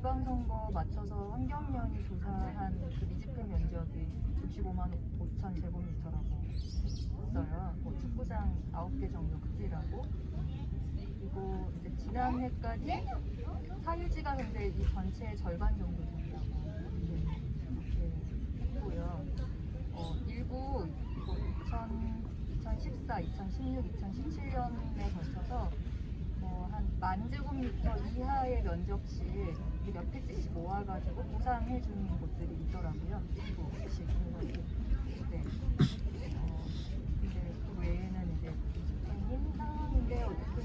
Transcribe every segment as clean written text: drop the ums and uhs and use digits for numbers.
지방선거 맞춰서 환경연이 조사한 그 미집행 면적이 65만 5천 제곱미터라고 했어요. 뭐 축구장 9개 정도 크기라고. 그리고 이제 지난해까지 사유지가 근데 이 전체의 절반 정도 된다고 이렇게 했고요. 일부 2014, 2016, 2017년에 걸쳐서 한 10,000제곱미터 이하의 면적씩 몇 개씩 모아가지고 보상해 주는 곳들이 있더라고요. 일부씩. 네. 근데 그 외에는 이제 미집행인 상황인데 어쨌든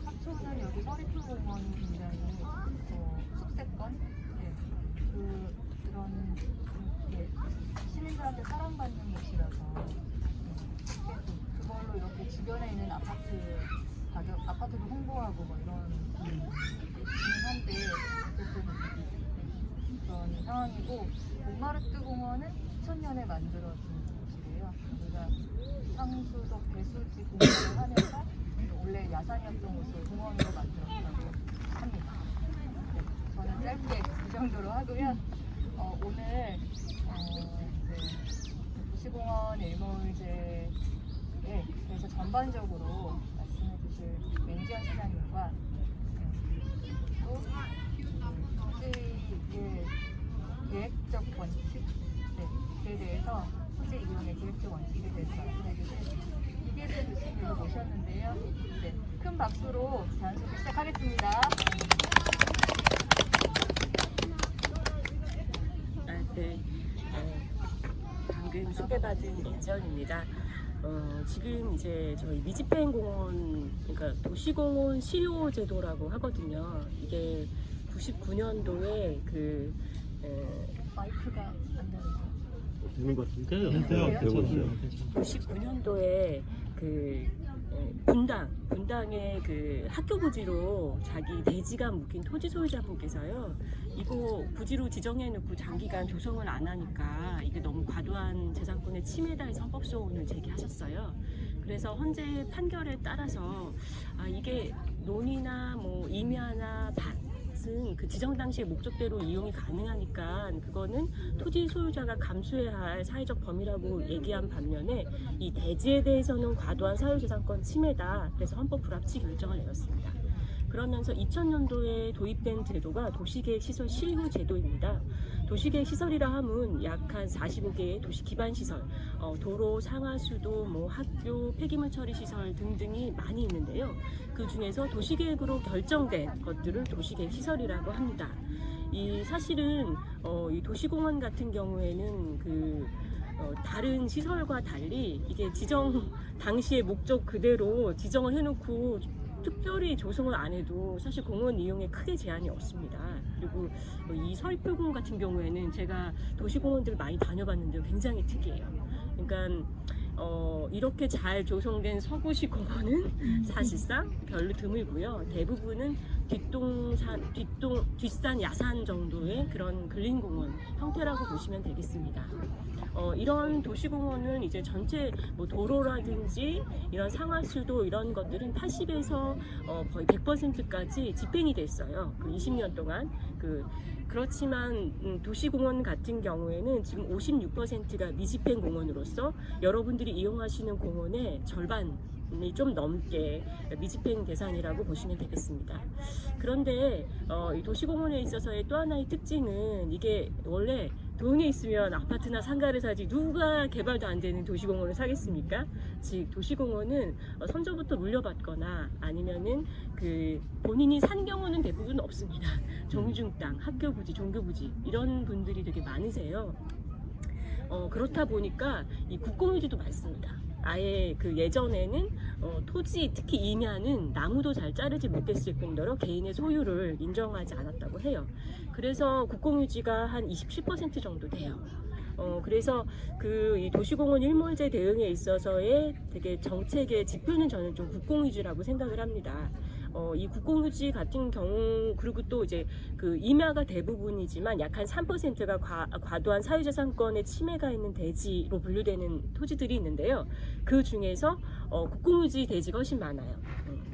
화초는 여기 서리풀공원이 굉장히 숲세권, 네. 그런 시민들한테 사랑받는 곳이라서 그걸로 이렇게 주변에 있는 아파트도 홍보하고 뭐 이런 한데 어쨌든 그런 상황이고, 몽마르트 공원은 2000년에 만들어진 곳이래요. 우리가 상수도 배수지 공원을 하면서 원래 야산이었던 곳을 공원으로 만들었다고 합니다. 네, 저는 짧게 이 정도로 하고요. 오늘 도시공원 일몰제에 대해서 전반적으로 말씀해 주실 맹지연 시장님과 또 토지의 계획적 원칙에 대해서 토지 이용의 계획적 원칙에 대해서 말씀해 주실 이계세 교수님을 모셨는데요. 네, 큰 박수로 자연스럽게 시작하겠습니다. 네. 방금 소개받은 이지연입니다. 지금 이제 저희 미집행공원, 그러니까 도시공원 시효 제도라고 하거든요. 이게 99년도에 마이크가 안 되는 거 되는 것 같은데요. 네, 되고 있어요. 99년도에 분당의 그 학교 부지로 자기 대지가 묶인 토지 소유자분께서요, 이거 부지로 지정해놓고 장기간 조성을 안 하니까 이게 너무 과도한 재산권의 침해다 해서 헌법소원을 제기하셨어요. 그래서 헌재 판결에 따라서 이게 논이나 뭐 임야나 밭은 그 지정 당시의 목적대로 이용이 가능하니까 그거는 토지 소유자가 감수해야 할 사회적 범위라고 얘기한 반면에 이 대지에 대해서는 과도한 사유재산권 침해다. 그래서 헌법 불합치 결정을 내렸습니다. 그러면서 2000년도에 도입된 제도가 도시계획시설 실후 제도입니다. 도시계획시설이라 함은 약 한 45개의 도시 기반시설, 도로, 상하수도, 뭐 학교, 폐기물 처리시설 등등이 많이 있는데요. 그 중에서 도시계획으로 결정된 것들을 도시계획시설이라고 합니다. 이 사실은 이 도시공원 같은 경우에는 다른 시설과 달리 이게 지정 당시의 목적 그대로 지정을 해놓고 특별히 조성을 안 해도 사실 공원 이용에 크게 제한이 없습니다. 그리고 이 서리풀공원 같은 경우에는 제가 도시공원들 많이 다녀봤는데 굉장히 특이해요. 그러니까 이렇게 잘 조성된 서구식 공원은 사실상 별로 드물고요. 대부분은 뒷산 야산 정도의 그런 근린공원 형태라고 보시면 되겠습니다. 이런 도시공원은 이제 전체 뭐 도로라든지 이런 상하수도 이런 것들은 80에서 거의 100%까지 집행이 됐어요. 그 20년 동안. 그렇지만 도시공원 같은 경우에는 지금 56%가 미집행 공원으로서 여러분들이 이용하시는 공원의 절반이 좀 넘게 미집행 대상이라고 보시면 되겠습니다. 그런데 이 도시공원에 있어서의 또 하나의 특징은 이게 원래 돈이 있으면 아파트나 상가를 사지 누가 개발도 안 되는 도시공원을 사겠습니까? 즉 도시공원은 선조부터 물려받거나 아니면은 본인이 산 경우는 대부분 없습니다. 정중 땅, 학교 부지, 종교 부지 이런 분들이 되게 많으세요. 그렇다 보니까 이 국공유지도 많습니다. 아예 예전에는 토지, 특히 임야는 나무도 잘 자르지 못했을 뿐더러 개인의 소유를 인정하지 않았다고 해요. 그래서 국공유지가 한 27% 정도 돼요. 그래서 이 도시공원 일몰제 대응에 있어서의 되게 정책의 지표는 저는 좀 국공유지라고 생각을 합니다. 이 국공유지 같은 경우, 그리고 또 이제 임야가 대부분이지만 약 한 3%가 과도한 사유재산권의 침해가 있는 대지로 분류되는 토지들이 있는데요. 그 중에서 국공유지 대지가 훨씬 많아요.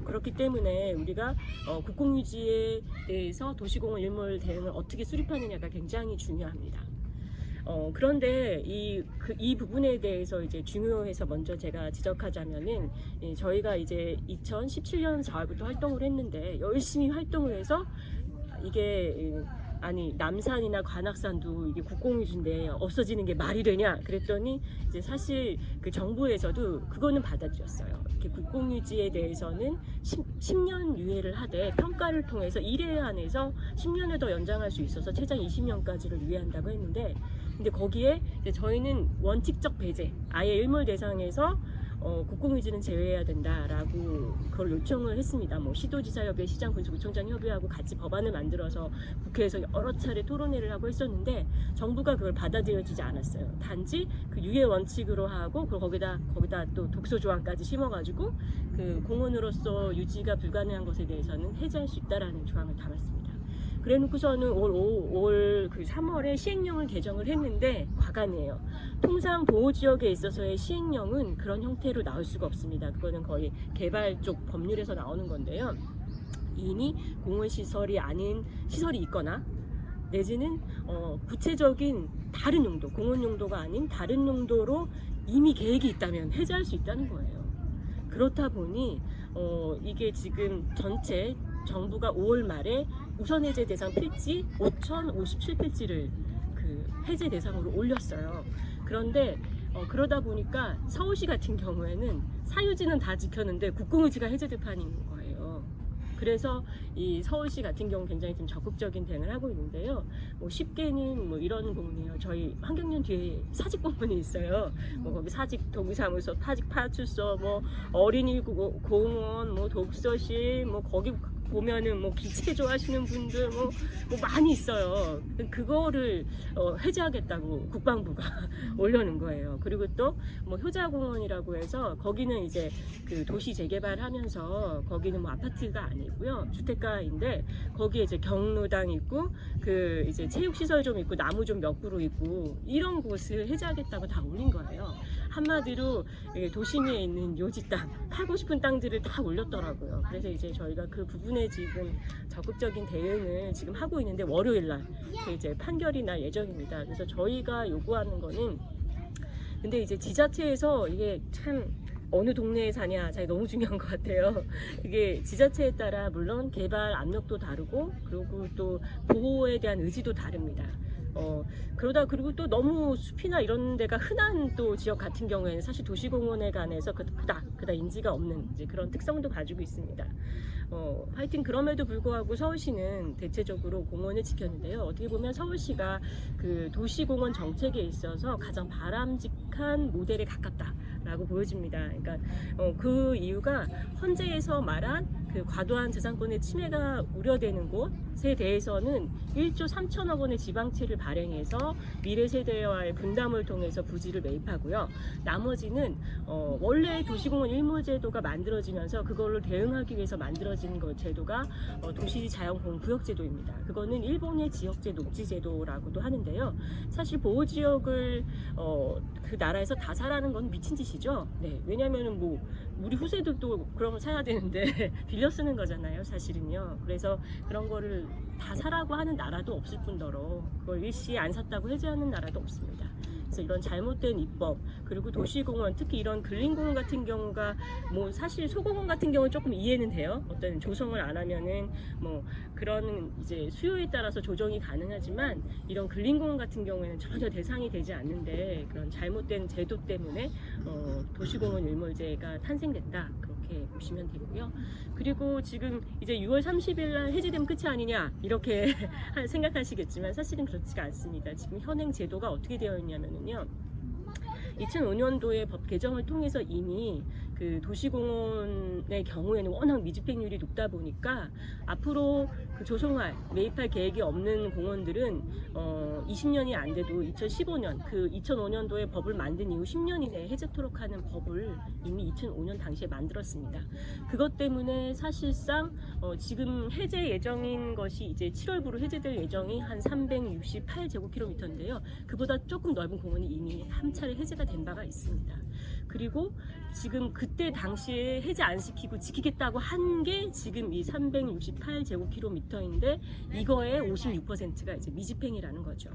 그렇기 때문에 우리가 국공유지에 대해서 도시공원 일몰 대응을 어떻게 수립하느냐가 굉장히 중요합니다. 그런데 이 부분에 대해서 이제 중요해서 먼저 제가 지적하자면은, 저희가 이제 2017년 4월부터 활동을 했는데 열심히 활동을 해서 이게 아니 남산이나 관악산도 이게 국공유지인데 없어지는 게 말이 되냐 그랬더니, 이제 사실 그 정부에서도 그거는 받아들였어요. 이렇게 국공유지에 대해서는 10년 유예를 하되 평가를 통해서 1회 안에서 10년을 더 연장할 수 있어서 최장 20년까지를 유예한다고 했는데, 근데 거기에 이제 저희는 원칙적 배제, 아예 일몰 대상에서 국공유지는 제외해야 된다라고 그걸 요청을 했습니다. 뭐 시도지사협의 시장 군수구청장 협의하고 같이 법안을 만들어서 국회에서 여러 차례 토론회를 하고 했었는데 정부가 그걸 받아들여지지 않았어요. 단지 그 유예 원칙으로 하고 거기다 또 독소 조항까지 심어가지고 그 공원으로서 유지가 불가능한 것에 대해서는 해제할 수 있다라는 조항을 담았습니다. 그래놓고서는 올 3월에 시행령을 개정을 했는데 과간이에요. 통상 보호지역에 있어서의 시행령은 그런 형태로 나올 수가 없습니다. 그거는 거의 개발 쪽 법률에서 나오는 건데요. 이미 공원시설이 아닌 시설이 있거나 내지는 구체적인 다른 용도, 공원 용도가 아닌 다른 용도로 이미 계획이 있다면 해제할 수 있다는 거예요. 그렇다 보니 이게 지금 전체 정부가 5월 말에 우선 해제 대상 필지 5,057필지를 그 해제 대상으로 올렸어요. 그런데 그러다 보니까 서울시 같은 경우에는 사유지는 다 지켰는데 국공유지가 해제될 판인 거예요. 그래서 이 서울시 같은 경우 굉장히 좀 적극적인 대응을 하고 있는데요. 뭐 쉽게는 뭐 이런 공원이에요. 저희 환경연 뒤에 사직공원이 있어요. 뭐 거기 사직 도구사무소, 사직 파출소, 뭐 어린이 공원, 뭐 독서실, 뭐 거기 보면은 뭐 기체 좋아하시는 분들 뭐 많이 있어요. 그거를 해제하겠다고 국방부가 올려놓은 거예요. 그리고 또 뭐 효자공원이라고 해서 거기는 이제 그 도시 재개발하면서 거기는 뭐 아파트가 아니고요, 주택가인데 거기에 이제 경로당 있고 그 이제 체육시설 좀 있고 나무 좀 몇 그루 있고 이런 곳을 해제하겠다고 다 올린 거예요. 한마디로 도심에 있는 요지 땅, 팔고 싶은 땅들을 다 올렸더라고요. 그래서 이제 저희가 그 부분에 지금 적극적인 대응을 지금 하고 있는데 월요일날 이제 판결이 날 예정입니다. 그래서 저희가 요구하는 거는, 근데 이제 지자체에서 이게 참 어느 동네에 사냐 잘 너무 중요한 것 같아요. 이게 지자체에 따라 물론 개발 압력도 다르고 그리고 또 보호에 대한 의지도 다릅니다. 그리고 또 너무 숲이나 이런 데가 흔한 또 지역 같은 경우에는 사실 도시공원에 관해서 그다 인지가 없는 이제 그런 특성도 가지고 있습니다. 하여튼 그럼에도 불구하고 서울시는 대체적으로 공원을 지켰는데요. 어떻게 보면 서울시가 그 도시공원 정책에 있어서 가장 바람직한 모델에 가깝다라고 보여집니다. 그러니까 그 이유가 헌재에서 말한 그 과도한 재산권의 침해가 우려되는 곳에 대해서는 1조 3천억 원의 지방채를 발행해서 미래 세대와의 분담을 통해서 부지를 매입하고요. 나머지는 원래 도시공원 일몰제도가 만들어지면서 그걸로 대응하기 위해서 만들어진 제도가 도시자연보호구역제도입니다. 그거는 일본의 지역제 녹지제도라고도 하는데요. 사실 보호지역을 그 나라에서 다 사라는 건 미친 짓이죠. 네, 왜냐면은 뭐 우리 후세들도 그런 걸 사야 되는데 빌려 쓰는 거잖아요, 사실은요. 그래서 그런 거를 다 사라고 하는 나라도 없을 뿐더러 그걸 일시에 안 샀다고 해제하는 나라도 없습니다. 그래서 이런 잘못된 입법, 그리고 도시공원, 특히 이런 근린공원 같은 경우가 뭐 사실 소공원 같은 경우는 조금 이해는 돼요. 어떤 조성을 안 하면은 뭐 그런 이제 수요에 따라서 조정이 가능하지만 이런 근린공원 같은 경우에는 전혀 대상이 되지 않는데 그런 잘못된 제도 때문에 도시공원 일몰제가 탄생됐다, 그렇게 보시면 되고요. 그리고 지금 이제 6월 30일 날 해제되면 끝이 아니냐 이렇게 생각하시겠지만 사실은 그렇지가 않습니다. 지금 현행 제도가 어떻게 되어 있냐면요, 2005년도에 법 개정을 통해서 이미 그 도시공원의 경우에는 워낙 미집행률이 높다 보니까 앞으로 그 조성할, 매입할 계획이 없는 공원들은 20년이 안 돼도 2015년 그 2005년도에 법을 만든 이후 10년 이내에 해제토록 하는 법을 이미 2005년 당시에 만들었습니다. 그것 때문에 사실상 지금 해제 예정인 것이 이제 7월부로 해제될 예정이 한 368제곱킬로미터인데요. 그보다 조금 넓은 공원이 이미 한 차례 해제가 된 바가 있습니다. 그리고 지금 그때 당시에 해제 안 시키고 지키겠다고 한 게 지금 이 368제곱킬로미터인데 이거의 56%가 이제 미집행이라는 거죠.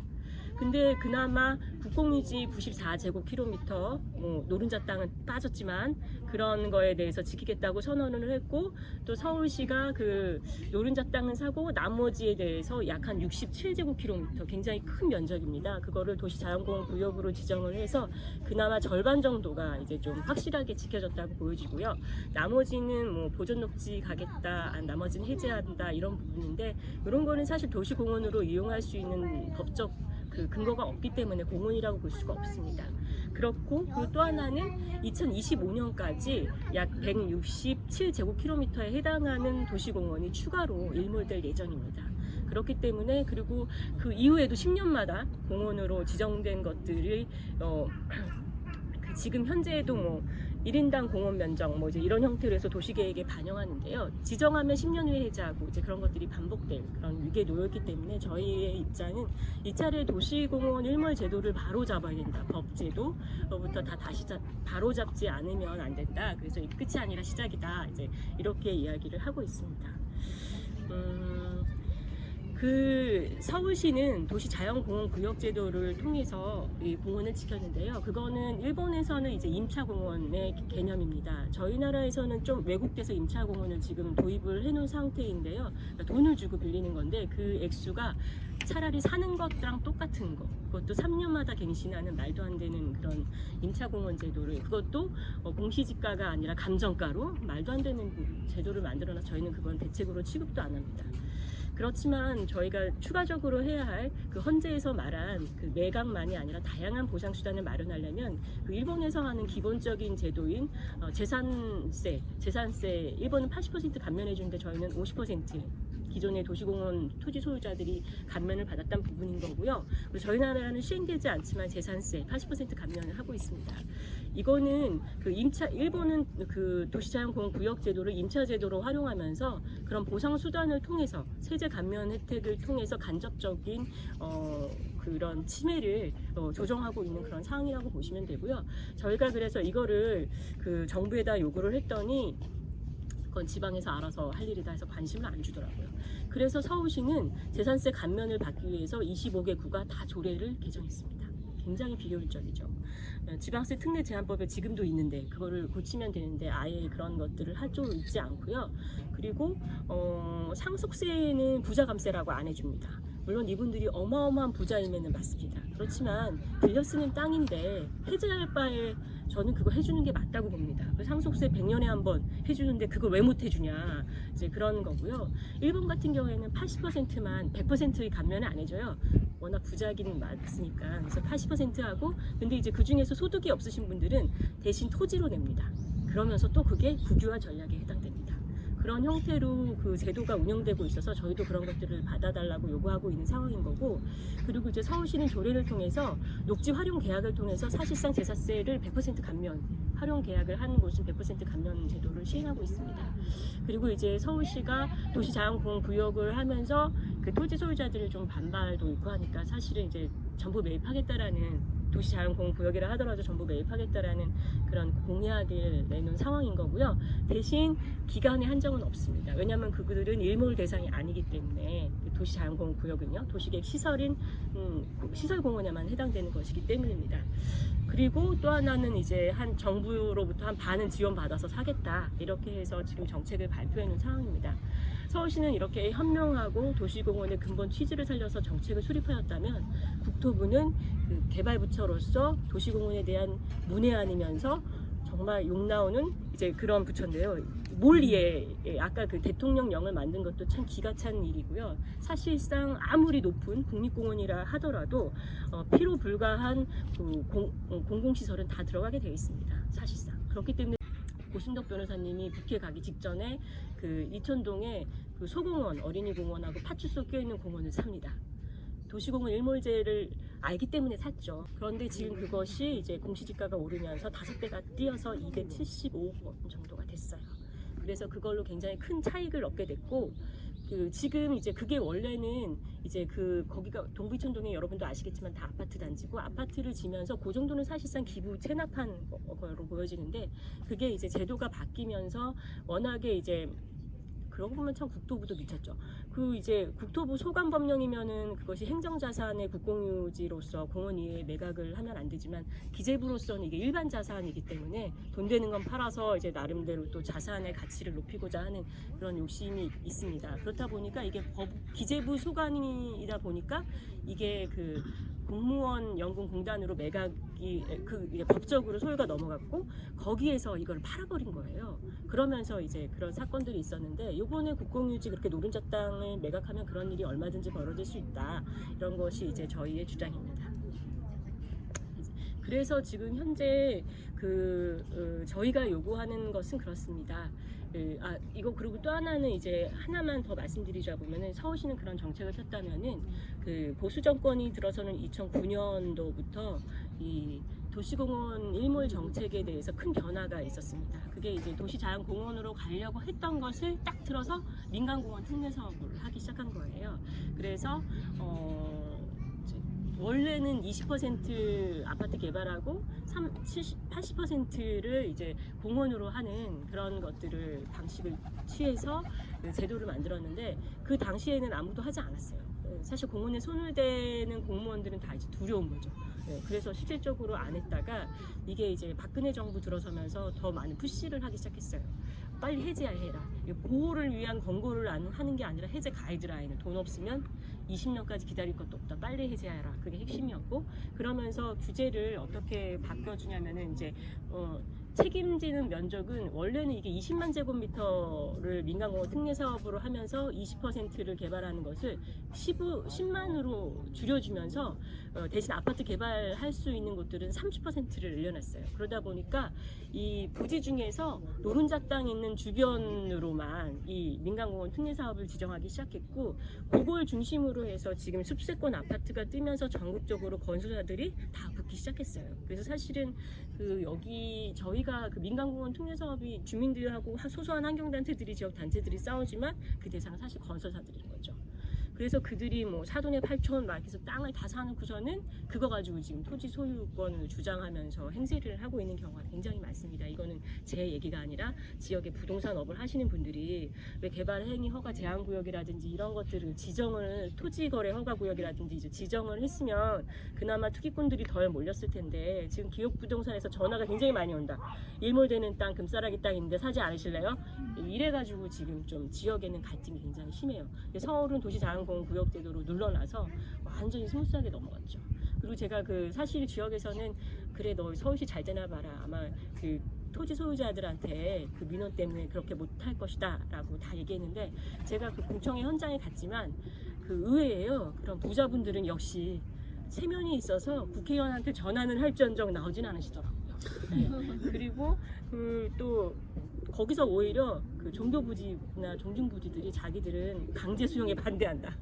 근데 그나마 국공유지 94제곱킬로미터 노른자 땅은 빠졌지만 그런 거에 대해서 지키겠다고 선언을 했고, 또 서울시가 그 노른자 땅은 사고 나머지에 대해서 약 한 67제곱킬로미터 굉장히 큰 면적입니다. 그거를 도시자연공원 구역으로 지정을 해서 그나마 절반 정도가 이제 좀 확실하게 지켜졌다고 보여지고요. 나머지는 뭐 보존 녹지 가겠다, 나머지는 해제한다 이런 부분인데, 이런 거는 사실 도시공원으로 이용할 수 있는 법적 그 근거가 없기 때문에 공원이라고 볼 수가 없습니다. 그렇고 그리고 또 하나는 2025년까지 약 167제곱킬로미터에 해당하는 도시공원이 추가로 일몰될 예정입니다. 그렇기 때문에, 그리고 그 이후에도 10년마다 공원으로 지정된 것들이 지금 현재에도 뭐 1인당 공원 면적 뭐 이제 이런 형태로 해서 도시계획에 반영하는데요. 지정하면 10년 후에 해제하고 이제 그런 것들이 반복될 그런 위기에 놓였기 때문에 저희의 입장은 이 차례 도시공원 일몰 제도를 바로 잡아야 된다. 법제도부터 다 다시 바로 잡지 않으면 안 된다. 그래서 이 끝이 아니라 시작이다. 이제 이렇게 이야기를 하고 있습니다. 그 서울시는 도시자연공원 구역제도를 통해서 이 공원을 지켰는데요. 그거는 일본에서는 이제 임차공원의 개념입니다. 저희 나라에서는 좀 왜곡돼서 임차공원을 지금 도입을 해놓은 상태인데요. 그러니까 돈을 주고 빌리는 건데 그 액수가 차라리 사는 것랑 똑같은 거, 그것도 3년마다 갱신하는 말도 안 되는 그런 임차공원 제도를, 그것도 공시지가가 아니라 감정가로 말도 안 되는 제도를 만들어놔서 저희는 그건 대책으로 취급도 안 합니다. 그렇지만 저희가 추가적으로 해야 할 그 헌재에서 말한 그 매각만이 아니라 다양한 보상 수단을 마련하려면 그 일본에서 하는 기본적인 제도인 재산세 일본은 80% 감면해 주는데 저희는 50% 기존의 도시공원 토지 소유자들이 감면을 받았던 부분인 거고요. 그리고 저희 나라는 시행되지 않지만 재산세 80% 감면을 하고 있습니다. 이거는 그 일본은 그 도시자연공원 구역 제도를 임차 제도로 활용하면서 그런 보상 수단을 통해서 세제 감면 혜택을 통해서 간접적인 그런 침해를 조정하고 있는 그런 상황이라고 보시면 되고요. 저희가 그래서 이거를 그 정부에다 요구를 했더니 그건 지방에서 알아서 할 일이다 해서 관심을 안 주더라고요. 그래서 서울시는 재산세 감면을 받기 위해서 25개 구가 다 조례를 개정했습니다. 굉장히 비효율적이죠. 지방세 특례 제한법에 지금도 있는데 그거를 고치면 되는데 아예 그런 것들을 하고 있지 않고요. 그리고 상속세는 부자 감세라고 안 해줍니다. 물론 이분들이 어마어마한 부자임에는 맞습니다. 그렇지만 빌려 쓰는 땅인데 해제할 바에 저는 그거 해주는 게 맞다고 봅니다. 상속세 100년에 한 번 해주는데 그걸 왜 못 해주냐, 이제 그런 거고요. 일본 같은 경우에는 80%만 100%의 감면을 안 해줘요. 워낙 부자긴 맞으니까. 그래서 80% 하고, 근데 이제 그 중에서 소득이 없으신 분들은 대신 토지로 냅니다. 그러면서 또 그게 국유화 전략에 해당됩니다. 그런 형태로 그 제도가 운영되고 있어서 저희도 그런 것들을 받아달라고 요구하고 있는 상황인 거고, 그리고 이제 서울시는 조례를 통해서 녹지 활용 계약을 통해서 사실상 재산세를 100% 감면, 활용 계약을 하는 곳은 100% 감면 제도를 시행하고 있습니다. 그리고 이제 서울시가 도시자연공원 구역을 하면서 그 토지 소유자들을 좀 반발도 있고 하니까 사실은 이제 전부 매입하겠다라는, 도시자연공원 구역이라 하더라도 전부 매입하겠다라는 그런 공약을 내놓은 상황인 거고요. 대신 기간의 한정은 없습니다. 왜냐하면 그들은 일몰 대상이 아니기 때문에, 도시자연공원 구역은요, 도시계획 시설인 시설공원에만 해당되는 것이기 때문입니다. 그리고 또 하나는 이제 한 정부로부터 한 반은 지원받아서 사겠다, 이렇게 해서 지금 정책을 발표해 놓은 상황입니다. 서울시는 이렇게 현명하고 도시공원의 근본 취지를 살려서 정책을 수립하였다면, 국토부는 그 개발부처로서 도시공원에 대한 문외한이면서 정말 욕 나오는 이제 그런 부처인데요. 몰리에 아까 그 대통령령을 만든 것도 참 기가 찬 일이고요. 사실상 아무리 높은 국립공원이라 하더라도 피로 불과한 그 공공시설은 다 들어가게 되어 있습니다. 사실상. 그렇기 때문에 고순덕 변호사님이 국회 가기 직전에 그 이천동에 그 소공원, 어린이공원하고 파출소 껴있는 공원을 삽니다. 도시공원 일몰제를 알기 때문에 샀죠. 그런데 지금 그것이 이제 공시지가가 오르면서 5배가 뛰어서 275원 정도가 됐어요. 그래서 그걸로 굉장히 큰 차익을 얻게 됐고, 그 지금 이제 그게 원래는 이제 그 거기가 동비천동에 여러분도 아시겠지만 다 아파트 단지고 아파트를 지면서 그 정도는 사실상 기부 체납한 거로 보여지는데 그게 이제 제도가 바뀌면서 워낙에 이제 그러고 보면 참 국토부도 미쳤죠. 그 이제 국토부 소관 법령이면은 그것이 행정자산의 국공유지로서 공원 이외에 매각을 하면 안 되지만 기재부로서는 이게 일반 자산이기 때문에 돈 되는 건 팔아서 이제 나름대로 또 자산의 가치를 높이고자 하는 그런 욕심이 있습니다. 그렇다 보니까 이게 기재부 소관이다 보니까 이게 그 공무원 연금공단으로 매각이 이게 법적으로 소유가 넘어갔고 거기에서 이걸 팔아버린 거예요. 그러면서 이제 그런 사건들이 있었는데 이번에 국공유지 그렇게 노른자 땅을 매각하면 그런 일이 얼마든지 벌어질 수 있다. 이런 것이 이제 저희의 주장입니다. 그래서 지금 현재 저희가 요구하는 것은 그렇습니다. 이거 그리고 또 하나는 이제 하나만 더 말씀드리자 보면은 서울시는 그런 정책을 폈다면은 그 보수 정권이 들어서는 2009년도부터 이 도시공원 일몰 정책에 대해서 큰 변화가 있었습니다. 그게 이제 도시자연공원으로 가려고 했던 것을 딱 틀어서 민간공원 특례 사업을 하기 시작한 거예요. 그래서 원래는 20% 아파트 개발하고 80%를 이제 공원으로 하는 그런 것들을 방식을 취해서 제도를 만들었는데 그 당시에는 아무도 하지 않았어요. 사실 공원에 손을 대는 공무원들은 다 이제 두려운 거죠. 그래서 실질적으로 안 했다가 이게 이제 박근혜 정부 들어서면서 더 많은 푸시를 하기 시작했어요. 빨리 해제해라. 보호를 위한 권고를 하는 게 아니라 해제 가이드라인을 돈 없으면 20년까지 기다릴 것도 없다. 빨리 해제해라. 그게 핵심이었고 그러면서 규제를 어떻게 바꿔주냐면은 이제 책임지는 면적은 원래는 이게 20만 제곱미터를 민간공원 특례 사업으로 하면서 20%를 개발하는 것을 10만으로 줄여주면서 대신 아파트 개발할 수 있는 곳들은 30%를 늘려놨어요. 그러다 보니까 이 부지 중에서 노른자 땅 있는 주변으로만 이 민간공원 특례 사업을 지정하기 시작했고 그걸 중심으로 해서 지금 숲세권 아파트가 뜨면서 전국적으로 건설사들이 다 붙기 시작했어요. 그래서 사실은 여기 저희가 그 민간공원 특례 사업이 주민들하고 소소한 환경단체들이 지역 단체들이 싸우지만 그 대상은 사실 건설사들인 거죠. 그래서 그들이 뭐 사돈의 8촌 막 해서 땅을 다 사놓고서는 그거 가지고 지금 토지 소유권을 주장하면서 행세를 하고 있는 경우가 굉장히 많습니다. 이거는 제 얘기가 아니라 지역의 부동산업을 하시는 분들이 왜 개발 행위 허가 제한 구역이라든지 이런 것들을 지정을 토지 거래 허가 구역이라든지 이제 지정을 했으면 그나마 투기꾼들이 덜 몰렸을 텐데 지금 기업 부동산에서 전화가 굉장히 많이 온다. 일몰되는 땅 금싸라기 땅인데 사지 않으실래요? 이래가지고 지금 좀 지역에는 갈등이 굉장히 심해요. 서울은 도시자연공원 구역제도로 눌러놔서 완전히 스무스하게 넘어갔죠. 그리고 제가 사실 지역에서는 그래 너 서울시 잘 되나 봐라. 아마 그 토지 소유자들한테 그 민원 때문에 그렇게 못할 것이다 라고 다 얘기했는데 제가 그 공청회 현장에 갔지만 그 의외예요. 그런 부자분들은 역시 세면이 있어서 국회의원한테 전화는 할지언정 나오진 않으시더라고요. 네. 그리고 또 거기서 오히려 그 종교부지나 종중부지들이 자기들은 강제 수용에 반대한다.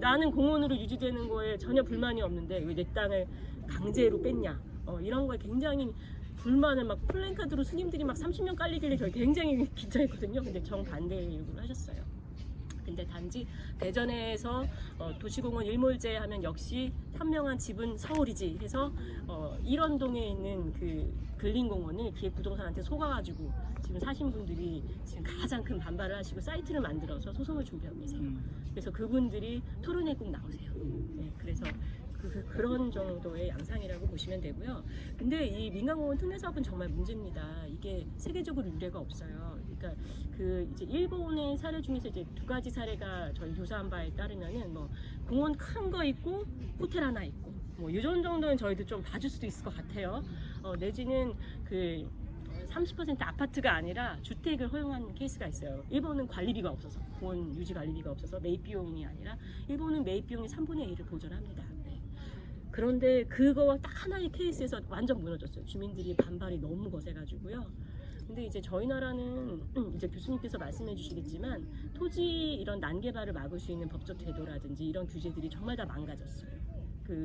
나는 공원으로 유지되는 거에 전혀 불만이 없는데 왜 내 땅을 강제로 뺐냐. 이런 거에 굉장히 불만을 막 플랜카드로 스님들이 막 30년 깔리길래 저희 굉장히 긴장했거든요. 근데 정반대 요구를 하셨어요. 근데 단지 대전에서 도시공원 일몰제 하면 역시 현명한 집은 서울이지 해서 일원동에 있는 그 근린공원을 기획부동산한테 속아가지고 지금 사신 분들이 지금 가장 큰 반발을 하시고 사이트를 만들어서 소송을 준비하고 계세요. 그래서 그분들이 토론회 꼭 나오세요. 네, 그래서 그런 정도의 양상이라고 보시면 되고요. 근데 이 민간공원 특례 사업은 정말 문제입니다. 이게 세계적으로 유례가 없어요. 그러니까 이제 일본의 사례 중에서 이제 두 가지 사례가 저희 조사한 바에 따르면은 뭐 공원 큰 거 있고 호텔 하나 있고 뭐 이 정도는 저희도 좀 봐줄 수도 있을 것 같아요. 내지는 30% 아파트가 아니라 주택을 허용한 케이스가 있어요. 일본은 관리비가 없어서 공원 유지 관리비가 없어서 매입 비용이 아니라 일본은 매입 비용의 3분의 1을 보전합니다. 그런데 그거 딱 하나의 케이스에서 완전 무너졌어요. 주민들이 반발이 너무 거세가지고요. 근데 이제 저희 나라는 이제 교수님께서 말씀해 주시겠지만 토지 이런 난개발을 막을 수 있는 법적 제도라든지 이런 규제들이 정말 다 망가졌어요.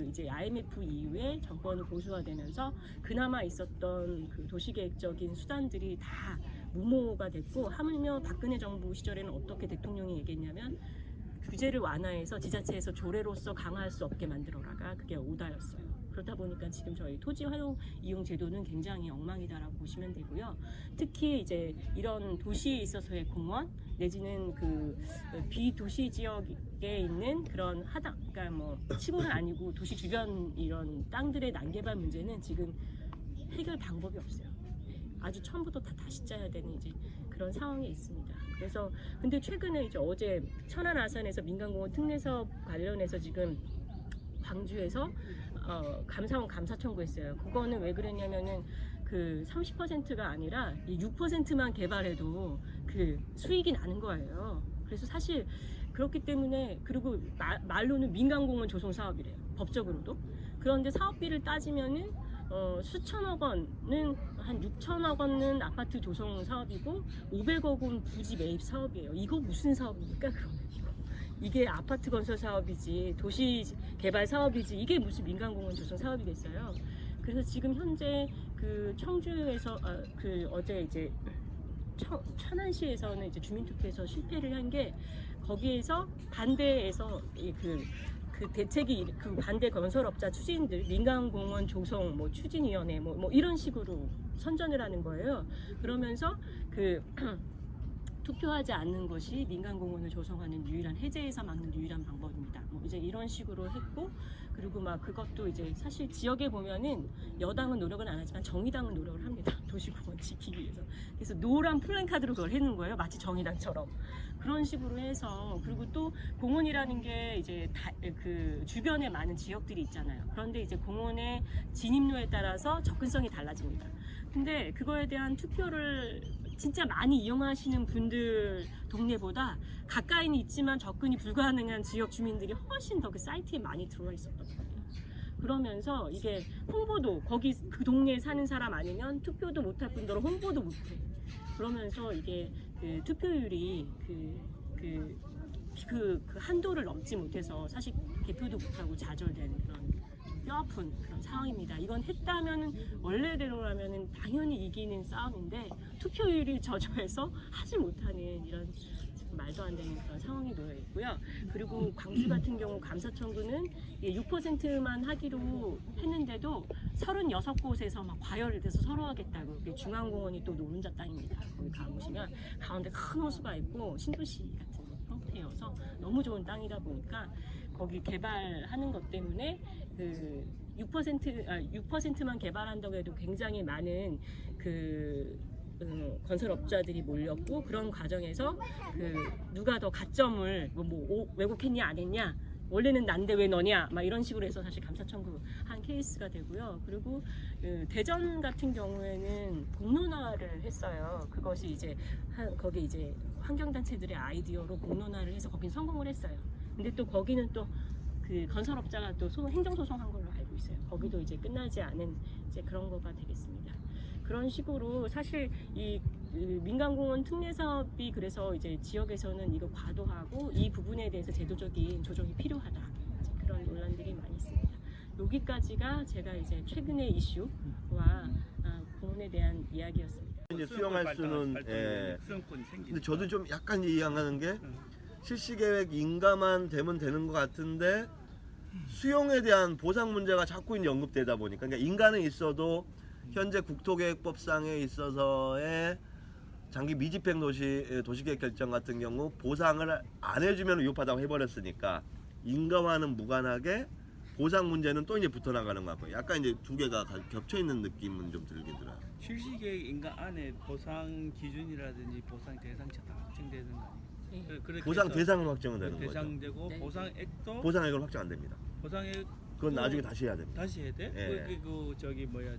이제 IMF 이후에 정권이 보수화되면서 그나마 있었던 그 도시계획적인 수단들이 다 무모가 됐고, 하물며 박근혜 정부 시절에는 어떻게 대통령이 얘기했냐면 규제를 완화해서 지자체에서 조례로서 강화할 수 없게 만들어라가 그게 오다였어요. 그러다 보니까 지금 저희 토지 활용 이용 제도는 굉장히 엉망이다라고 보시면 되고요. 특히 이제 이런 도시에 있어서의 공원 내지는 그 비도시 지역에 있는 그런 하당, 그러니까 뭐 시골은 아니고 도시 주변 이런 땅들의 난개발 문제는 지금 해결 방법이 없어요. 아주 처음부터 다시 짜야 되는 이제 그런 상황에 있습니다. 그래서 근데 최근에 이제 어제 천안 아산에서 민간공원 특례 사업 관련해서 지금 광주에서 감사원 감사 청구했어요. 그거는 왜 그랬냐면은 그 30%가 아니라 이 6%만 개발해도 그 수익이 나는 거예요. 그래서 사실 그렇기 때문에, 그리고 말로는 민간공원 조성 사업이래요. 법적으로도. 그런데 사업비를 따지면은 수천억 원은 한 6천억 원은 아파트 조성 사업이고 500억 원 부지 매입 사업이에요. 이거 무슨 사업입니까? 그러면 이게 아파트 건설 사업이지 도시 개발 사업이지 이게 무슨 민간공원 조성 사업이겠어요. 그래서 지금 현재 그 청주에서 그 어제 이제 천안시에서는 이제 주민투표에서 실패를 한 게, 거기에서 반대에서 그 대책이 그 반대 건설업자 추진들 민간공원 조성 뭐 추진위원회 뭐 이런 식으로 선전을 하는 거예요. 그러면서 그 투표하지 않는 것이 민간공원을 조성하는 유일한, 해제해서 막는 유일한 방법입니다. 뭐 이제 이런 식으로 했고, 그리고 막 그것도 이제 사실 지역에 보면은 여당은 노력은 안 하지만 정의당은 노력을 합니다. 도시공원 지키기 위해서. 그래서 노란 플랜카드로 그걸 해놓은 거예요. 마치 정의당처럼. 그런 식으로 해서, 그리고 또 공원이라는 게 이제 그 주변에 많은 지역들이 있잖아요. 그런데 이제 공원의 진입로에 따라서 접근성이 달라집니다. 근데 그거에 대한 투표를 진짜 많이 이용하시는 분들 동네보다 가까이는 있지만 접근이 불가능한 지역 주민들이 훨씬 더 그 사이트에 많이 들어와 있었던 거예요. 그러면서 이게 홍보도, 거기 그 동네에 사는 사람 아니면 투표도 못할 뿐더러 홍보도 못해. 그러면서 이게 그 투표율이 그 한도를 넘지 못해서 사실 개표도 못하고 좌절되는 그런 뼈아픈 그런 상황입니다. 이건 했다면 원래대로라면 당연히 이기는 싸움인데 투표율이 저조해서 하지 못하는 이런 말도 안 되는 그런 상황이 놓여 있고요. 그리고 광주 같은 경우 감사 청구는 6%만 하기로 했는데도 36곳에서 막 과열을 돼서 서로 하겠다고. 중앙공원이 또 노른자 땅입니다. 거기 가보시면 가운데 큰 호수가 있고 신도시 같은 형태여서 너무 좋은 땅이다 보니까 거기 개발하는 것 때문에 그 6%만 개발한다고 해도 굉장히 많은 그 건설업자들이 몰렸고, 그런 과정에서 그 누가 더 가점을 왜곡했냐 안 했냐, 원래는 난데 왜 너냐 막 이런 식으로 해서 사실 감사 청구한 케이스가 되고요. 그리고 대전 같은 경우에는 공론화를 했어요. 그것이 이제 거기 이제 환경단체들의 아이디어로 공론화를 해서 거긴 성공을 했어요. 근데 또 거기는 또 그 건설업자가 또 행정소송한 걸로 알고 있어요. 거기도 이제 끝나지 않은 이제 그런 거가 되겠습니다. 그런 식으로 사실 이 민간공원 특례 사업이, 그래서 이제 지역에서는 이거 과도하고 이 부분에 대해서 제도적인 조정이 필요하다, 그런 논란들이 많이 있습니다. 여기까지가 제가 이제 최근의 이슈와 공원에 대한 이야기였습니다. 이제 수용할 수는 수용권이 생기니까. 근데 저도 좀 약간 이해하는 게 실시계획 인가만 되면 되는 것 같은데 수용에 대한 보상 문제가 자꾸 이제 언급되다 보니까, 그러니까 인가는 있어도 현재 국토계획법상에 있어서의 장기 미집행 도시계획 결정 같은 경우 보상을 안 해주면 위협하다고 해버렸으니까 인가와는 무관하게 보상 문제는 또 이제 붙어나가는 것 같고요. 약간 이제 두 개가 겹쳐 있는 느낌은 좀 들긴 들어요. 실시계획 인가 안에 보상 기준이라든지 보상 대상자 다 확정되는 거 아니에요? 그렇게 보상 해서 대상은 확정은 되는 거죠. 대상되고 네. 보상액도 보상액은 확정 안 됩니다. 보상액 그건 나중에 다시 해야 됩니다. 다시 해야 돼? 예. 그 저기 뭐야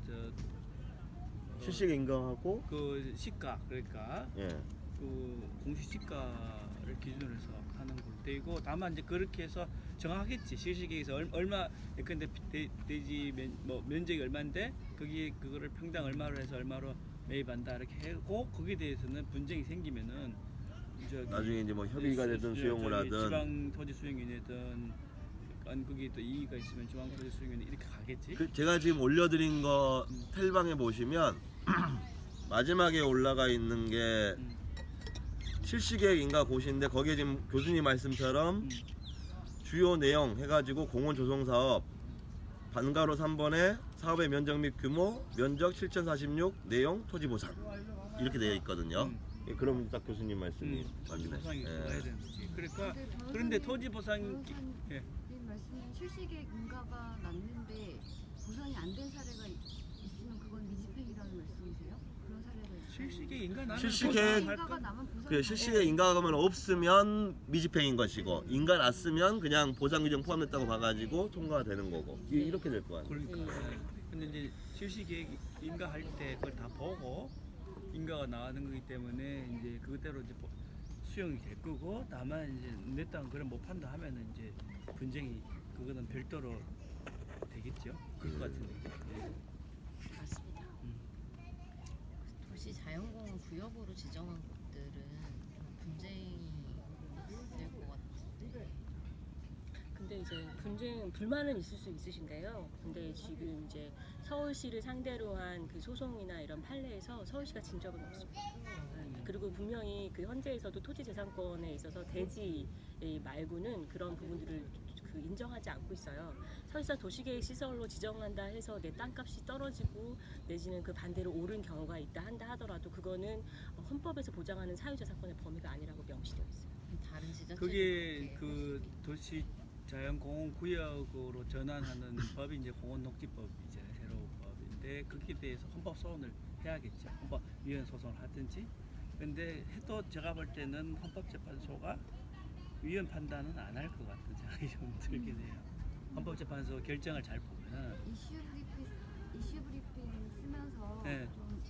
실시계획 인가하고 그 시가, 그러니까 예. 그 공시 시가를 기준으로 해서 하는 걸로 되고, 다만 이제 그렇게 해서 정하겠지. 실시계획에서 얼마 근데 대지 면적이 얼마인데 거기에 그거를 평당 얼마로 해서 얼마로 매입한다 이렇게 하고, 거기에 대해서는 분쟁이 생기면은 나중에 이제 뭐 협의가 되든 수용을 하든 지방 토지 수용위원회든 거기 또 이의가 있으면 지방 토지 수용위원회 이렇게 가겠지. 제가 지금 올려드린 거 텔방에 보시면 마지막에 올라가 있는 게 실시계획 인가 고시인데 거기에 지금 교수님 말씀처럼 주요 내용 해가지고 공원 조성 사업 반가로 3번에 사업의 면적 및 규모, 면적 7,046, 내용 토지 보상 이렇게 되어 있거든요. 예, 그럼 딱 교수님 말씀이 토지 맞네. 보상이 예. 들어가야 되는 거지. 그러니까 근데 그런데 토지 보상이 예. 님 말씀은 실시계획 인가가 났는데 보상이 안 된 사례가 있으면 그건 미집행이라는 말씀이세요? 그런 사례가 있어요? 실시계 인가 나면 실시계획 인가가 나면 보상 그 실시계 인가가면 없으면 미집행인 것이고 인가 났으면 그냥 보상 규정 포함됐다고 봐가지고 통과가 되는 거고 이렇게 될 거 아니에요. 그러니까. 근데 이제 실시계획 인가할 때 그걸 다 보고 인가가 나가는 거기 때문에 이제 그대로 이제 수용이 될 거고 다만 이제 내 땅 그걸 못 판다 하면은 이제 분쟁이 그거는 별도로 되겠죠. 그럴 것 같은데. 예. 맞습니다. 도시 자연공원 구역으로 지정한 곳들은 좀 분쟁이 될 것 같은데. 근데 이제 불만은 있을 수 있으신데요. 근데 지금 이제 서울시를 상대로 한 그 소송이나 이런 판례에서 서울시가 진 적은 없습니다. 그리고 분명히 그 현재에서도 토지재산권에 있어서 대지 말고는 그런 부분들을 그 인정하지 않고 있어요. 설사 도시계획 시설로 지정한다 해서 내 땅값이 떨어지고 내지는 그 반대로 오른 경우가 있다 한다 하더라도 그거는 헌법에서 보장하는 사유재산권의 범위가 아니라고 명시되어 있어요. 다른 지자체 그게 그 도시 자연공원 구역으로 전환하는 법이 이제 공원녹지법이잖아요. 새로운 법인데 거기에 대해서 헌법 소원을 해야겠죠. 헌법위원 소송을 하든지. 근데 해도 제가 볼 때는 헌법재판소가 위헌 판단은 안 할 것 같은 생각이 좀 들긴 해요. 헌법재판소 결정을 잘 보면은 이슈 브리핑 쓰면서 네. 좀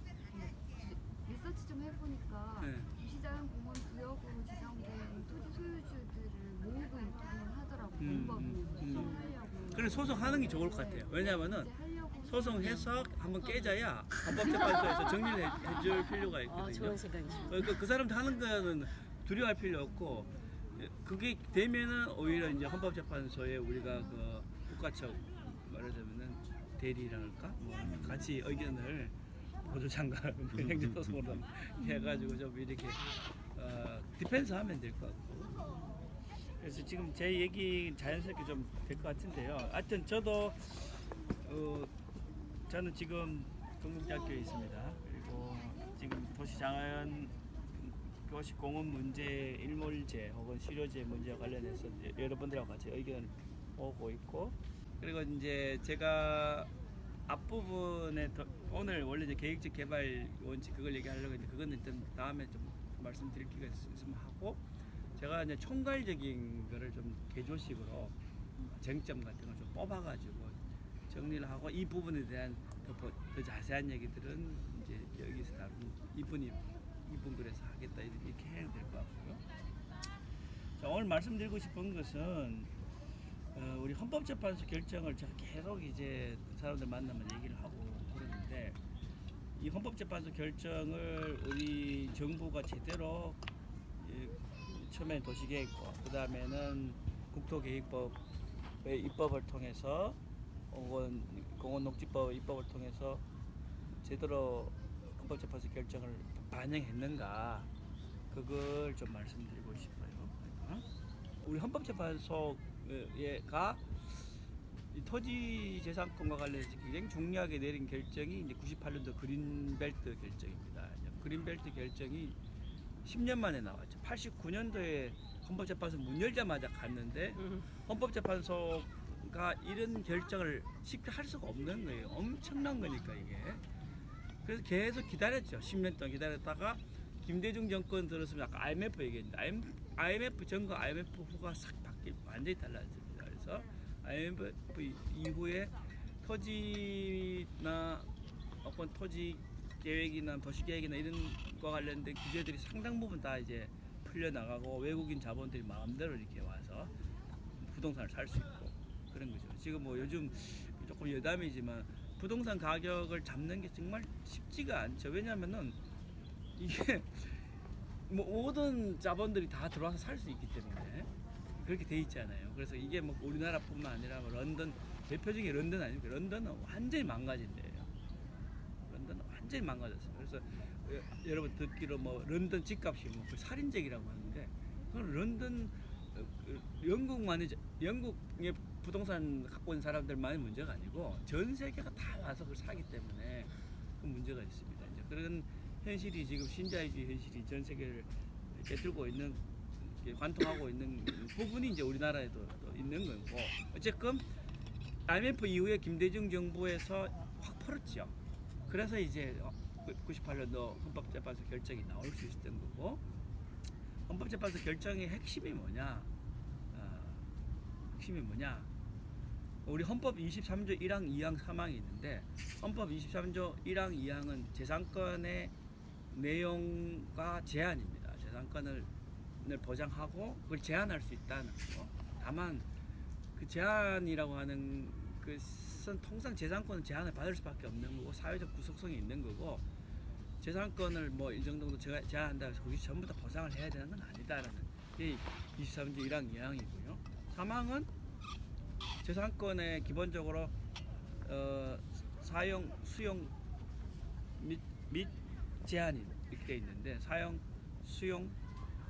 리서치 좀 해보니까 네. 도시자연공원 구역으로 지정된 토지 소유주들을 모으고 인터뷰를 하더라고요. 공법을 소송하려고. 그래 소송하는 게 좋을 것 같아요. 왜냐면은 이제 하려고 소송해서 한번 깨져야 헌법재판소에서 정리를 해줄 필요가 있거든요. 좋은 생각이십니다. 그 사람들 하는 거는 두려워할 필요 없고 그게 되면은 오히려 이제 헌법재판소에 우리가 그 국가청 말하자면은 대리랄까 뭐 같이 의견을 보조장관 행정소송으로 해가지고 좀 이렇게 디펜스 하면 될 것 같고 그래서 지금 제 얘기 자연스럽게 좀 될 것 같은데요. 하여튼 저도 저는 지금 경북대학교에 있습니다. 그리고 지금 도시자연 도시공원 문제, 일몰제 혹은 실효제 문제와 관련해서 이제 여러분들하고 같이 의견을 모으고 있고 그리고 이제 제가 앞부분에 오늘 원래 이제 계획적 개발 원칙 그걸 얘기하려고 했는데 그거는 일단 다음에 좀 말씀드릴 기회가 있으면 하고 제가 이제 총괄적인 거를 좀 개조식으로 쟁점 같은 걸 좀 뽑아가지고 정리를 하고 이 부분에 대한 더 자세한 얘기들은 이제 여기서 다룬 이분 글에서 하겠다 이렇게 해야 될 것 같고요. 자, 오늘 말씀드리고 싶은 것은 우리 헌법재판소 결정을 제가 계속 이제 사람들 만나면 얘기를 하고 그러는데 이 헌법재판소 결정을 우리 정부가 제대로 처음에 도시계획법, 그 다음에는 국토계획법의 입법을 통해서 혹은 공원녹지법 입법을 통해서 제대로 헌법재판소 결정을 반영했는가 그걸 좀 말씀드리고 싶어요. 우리 헌법재판소가 이 토지재산권과 관련해서 굉장히 중요하게 내린 결정이 이제 98년도 그린벨트 결정입니다. 그린벨트 결정이 10년 만에 나왔죠. 89년도에 헌법재판소 문 열자마자 갔는데 헌법재판소가 이런 결정을 쉽게 할 수가 없는 거예요. 엄청난 거니까 이게. 그래서 계속 기다렸죠. 10년 동안 기다렸다가 김대중 정권 들었으면 아까 IMF 얘기했는데 IMF 전과 IMF 후가 싹 완전히 달라졌습니다. 그래서 IMF 이후에 토지나 혹은 토지 계획이나 도시 계획이나 이런 거 관련된 규제들이 상당 부분 다 이제 풀려 나가고 외국인 자본들이 마음대로 이렇게 와서 부동산을 살 수 있고 그런 거죠. 지금 뭐 요즘 조금 여담이지만 부동산 가격을 잡는 게 정말 쉽지가 않죠. 왜냐하면은 이게 뭐 모든 자본들이 다 들어와서 살 수 있기 때문에 그렇게 돼 있잖아요. 그래서 이게 뭐 우리나라뿐만 아니라 뭐 런던 대표적인 런던 아닙니까? 런던은 완전히 망가진 데예요. 런던은 완전히 망가졌어요. 그래서 여러분 듣기로 뭐 런던 집값이 뭐 거의 살인적이라고 하는데 그건 런던 영국의 부동산 갖고 있는 사람들만의 문제가 아니고 전 세계가 다 와서 그걸 사기 때문에 그 문제가 있습니다. 이제 그런 현실이 지금 신자유주의 현실이 전 세계를 깨뜨리고 있는 관통하고 있는 부분이 이제 우리나라에도 또 있는 거고 어쨌건 IMF 이후에 김대중 정부에서 확 풀었죠. 그래서 이제 98년도 헌법재판소 결정이 나올 수 있었던 거고 헌법재판소 결정의 핵심이 뭐냐? 핵심이 뭐냐? 우리 헌법 23조 1항, 2항, 3항이 있는데 헌법 23조 1항, 2항은 재산권의 내용과 제한입니다. 재산권을 보장하고 그걸 제한할 수 있다는 거. 다만 그 제한이라고 하는 것은 통상 재산권은 제한을 받을 수밖에 없는 거고 사회적 구속성이 있는 거고 재산권을 뭐 일정 정도 제한한다 해서 그게 전부 다 보상을 해야 되는 건 아니다라는 게 23조 1항, 2항이고요. 3항은 재산권에 기본적으로 사용, 수용 및 제한이 이렇게 돼 있는데 사용, 수용,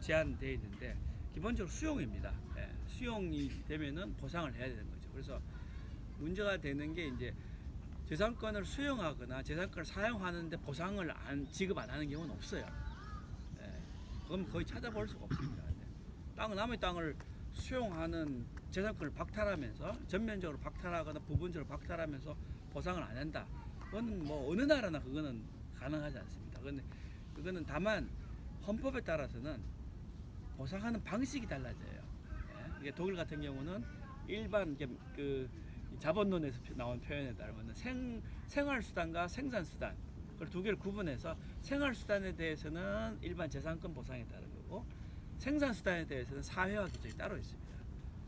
제한되어 있는데 기본적으로 수용입니다. 예, 수용이 되면은 보상을 해야 되는 거죠. 그래서 문제가 되는 게 이제 재산권을 수용하거나 재산권을 사용하는데 보상을 지급 안 하는 경우는 없어요. 예, 그건 거의 찾아볼 수가 없습니다. 남의 땅을 수용하는 재산권을 박탈하면서 전면적으로 박탈하거나 부분적으로 박탈하면서 보상을 안 한다. 그건 뭐 어느 나라나 그거는 가능하지 않습니다. 그거는 다만 헌법에 따라서는 보상하는 방식이 달라져요. 예? 이게 독일 같은 경우는 일반 그 자본론에서 나온 표현에 따르면 생활수단과 생산수단 그걸 두 개를 구분해서 생활수단에 대해서는 일반 재산권 보상에 따른 거고 생산수단에 대해서는 사회화 규정이 따로 있습니다.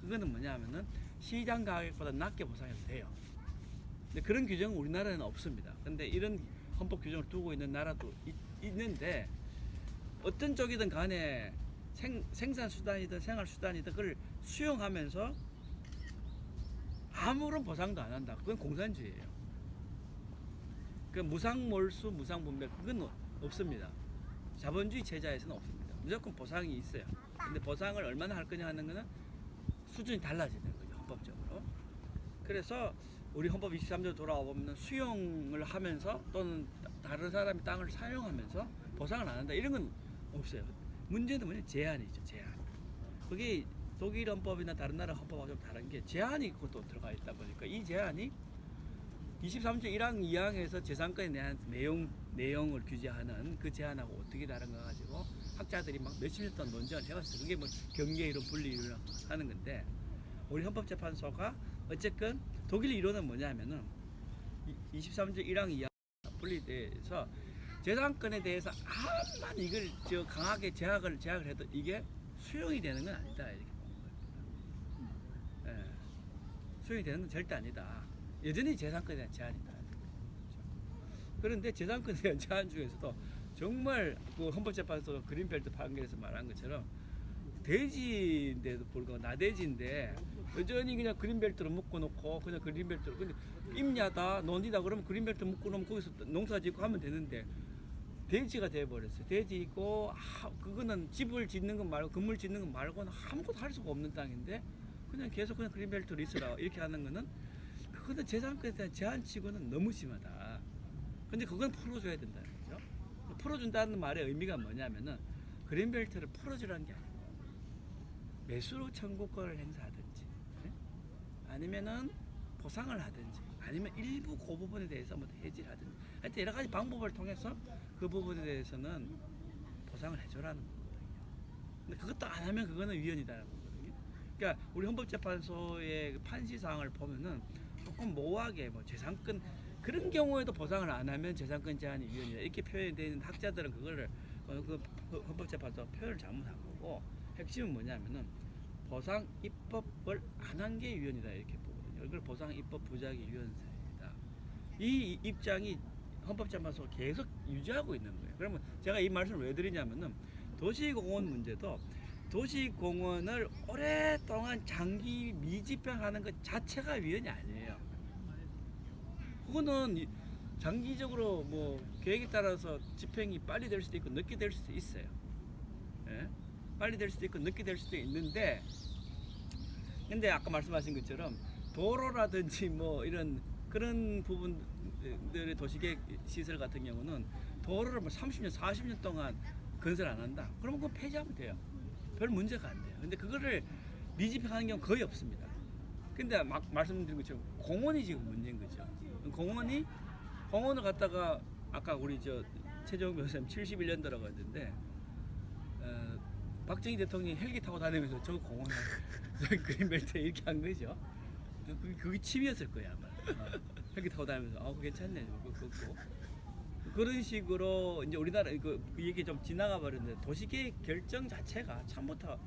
그거는 뭐냐면은 시장 가격보다 낮게 보상해도 돼요. 근데 그런 규정은 우리나라에는 없습니다. 근데 이런 헌법 규정을 두고 있는 나라도 있는데 어떤 쪽이든 간에 생산수단이든 생활수단이든 그걸 수용하면서 아무런 보상도 안 한다. 그건 공산주의예요. 그 무상몰수, 무상분배 그건 없습니다. 자본주의 체제에서는 없습니다. 무조건 보상이 있어요. 근데 보상을 얼마나 할 거냐 하는 거는 수준이 달라지는 거죠. 헌법적으로. 그래서 우리 헌법 23조 돌아와 보면 수용을 하면서 또는 다른 사람의 땅을 사용하면서 보상을 안 한다. 이런 건 없어요. 문제는 뭐냐? 제한이죠. 제한. 그게 독일 헌법이나 다른 나라 헌법하고 좀 다른 게 제한이 그것도 들어가 있다 보니까 이 제한이 23조 1항 2항에서 재산권에 대한 내용을 규제하는 그 제한하고 어떻게 다른가 가지고 학자들이 막 몇십 년 동안 논쟁을 해왔어요. 그게 뭐 경계 이론, 분리 이론 하는 건데 우리 헌법재판소가 어쨌든 독일 이론은 뭐냐면은 23조 1항 2항 분리돼서 재산권에 대해서 암만 이걸 강하게 제약을 해도 이게 수용이 되는 건 아니다 이렇게 보는 거예요. 예. 수용이 되는 건 절대 아니다. 여전히 재산권에 대한 제한이다. 그런데 재산권에 대한 제한 중에서도 정말 그 헌법재판소 그린벨트 판결에서 말한 것처럼 대지인데도 불구하고 나대지인데 여전히 그냥 그린벨트로 묶어놓고 그냥 그린벨트로 근데 임야다 논이다 그러면 그린벨트 묶어놓으면 거기서 농사 짓고 하면 되는데 대지가 돼버렸어요. 대지고 그거는 집을 짓는 것 말고 건물 짓는 것 말고는 아무것도 할 수가 없는 땅인데 그냥 계속 그냥 그린벨트로 있으라 이렇게 하는 거는 그거는 재산권에 대한 제한치고는 너무 심하다. 근데 그건 풀어줘야 된다는 거죠. 풀어준다는 말의 의미가 뭐냐면은 그린벨트를 풀어주라는 게 아니고 매수 청구권을 행사하든지 아니면은 보상을 하든지 아니면 일부 그 부분에 대해서 뭐 해지를 하든지 하여튼 여러 가지 방법을 통해서 그 부분에 대해서는 보상을 해줘라는 거거든요. 근데 그것도 안 하면 그거는 위헌이다라는 거거든요. 그러니까 우리 헌법재판소의 판시 사항을 보면은 조금 모호하게 뭐 재산권 그런 경우에도 보상을 안 하면 재산권 제한이 위헌이다 이렇게 표현이 되는 학자들은 그거를 그 헌법재판소 표현을 잘못한 거고 핵심은 뭐냐면은 보상 입법을 안 한 게 위헌이다 이렇게 보거든요. 이걸 보상 입법 부작위 위헌사입니다. 이 입장이 헌법재판소가 계속 유지하고 있는 거예요. 그러면 제가 이 말씀을 왜 드리냐면은 도시공원 문제도 도시공원을 오랫동안 장기 미집행하는 것 자체가 위헌이 아니에요. 그거는 장기적으로 뭐 계획에 따라서 집행이 빨리 될 수도 있고 늦게 될 수도 있어요. 예? 빨리 될 수도 있고 늦게 될 수도 있는데, 근데 아까 말씀하신 것처럼 도로라든지 뭐 이런 그런 부분들의 도시계획 시설 같은 경우는 도로를 뭐 30년, 40년 동안 건설 안 한다. 그러면 그거 폐지하면 돼요. 별 문제가 안 돼요. 근데 그거를 미집행하는 경우 거의 없습니다. 근데 막 말씀드린 것처럼 공원이 지금 문제인 거죠. 공원을 갖다가 아까 우리 저 최재형 변호사님 71년도라고 했는데 박정희 대통령이 헬기 타고 다니면서 저 공원에 저기 그린벨트에 이렇게 한 거죠. 그게 취미였을 거야 아마. 헬기 타고 다니면서 그거 괜찮네. 그거 그런 식으로 이제 우리나라 그 얘기 좀 지나가 버렸는데 도시계획 결정 자체가 처음부터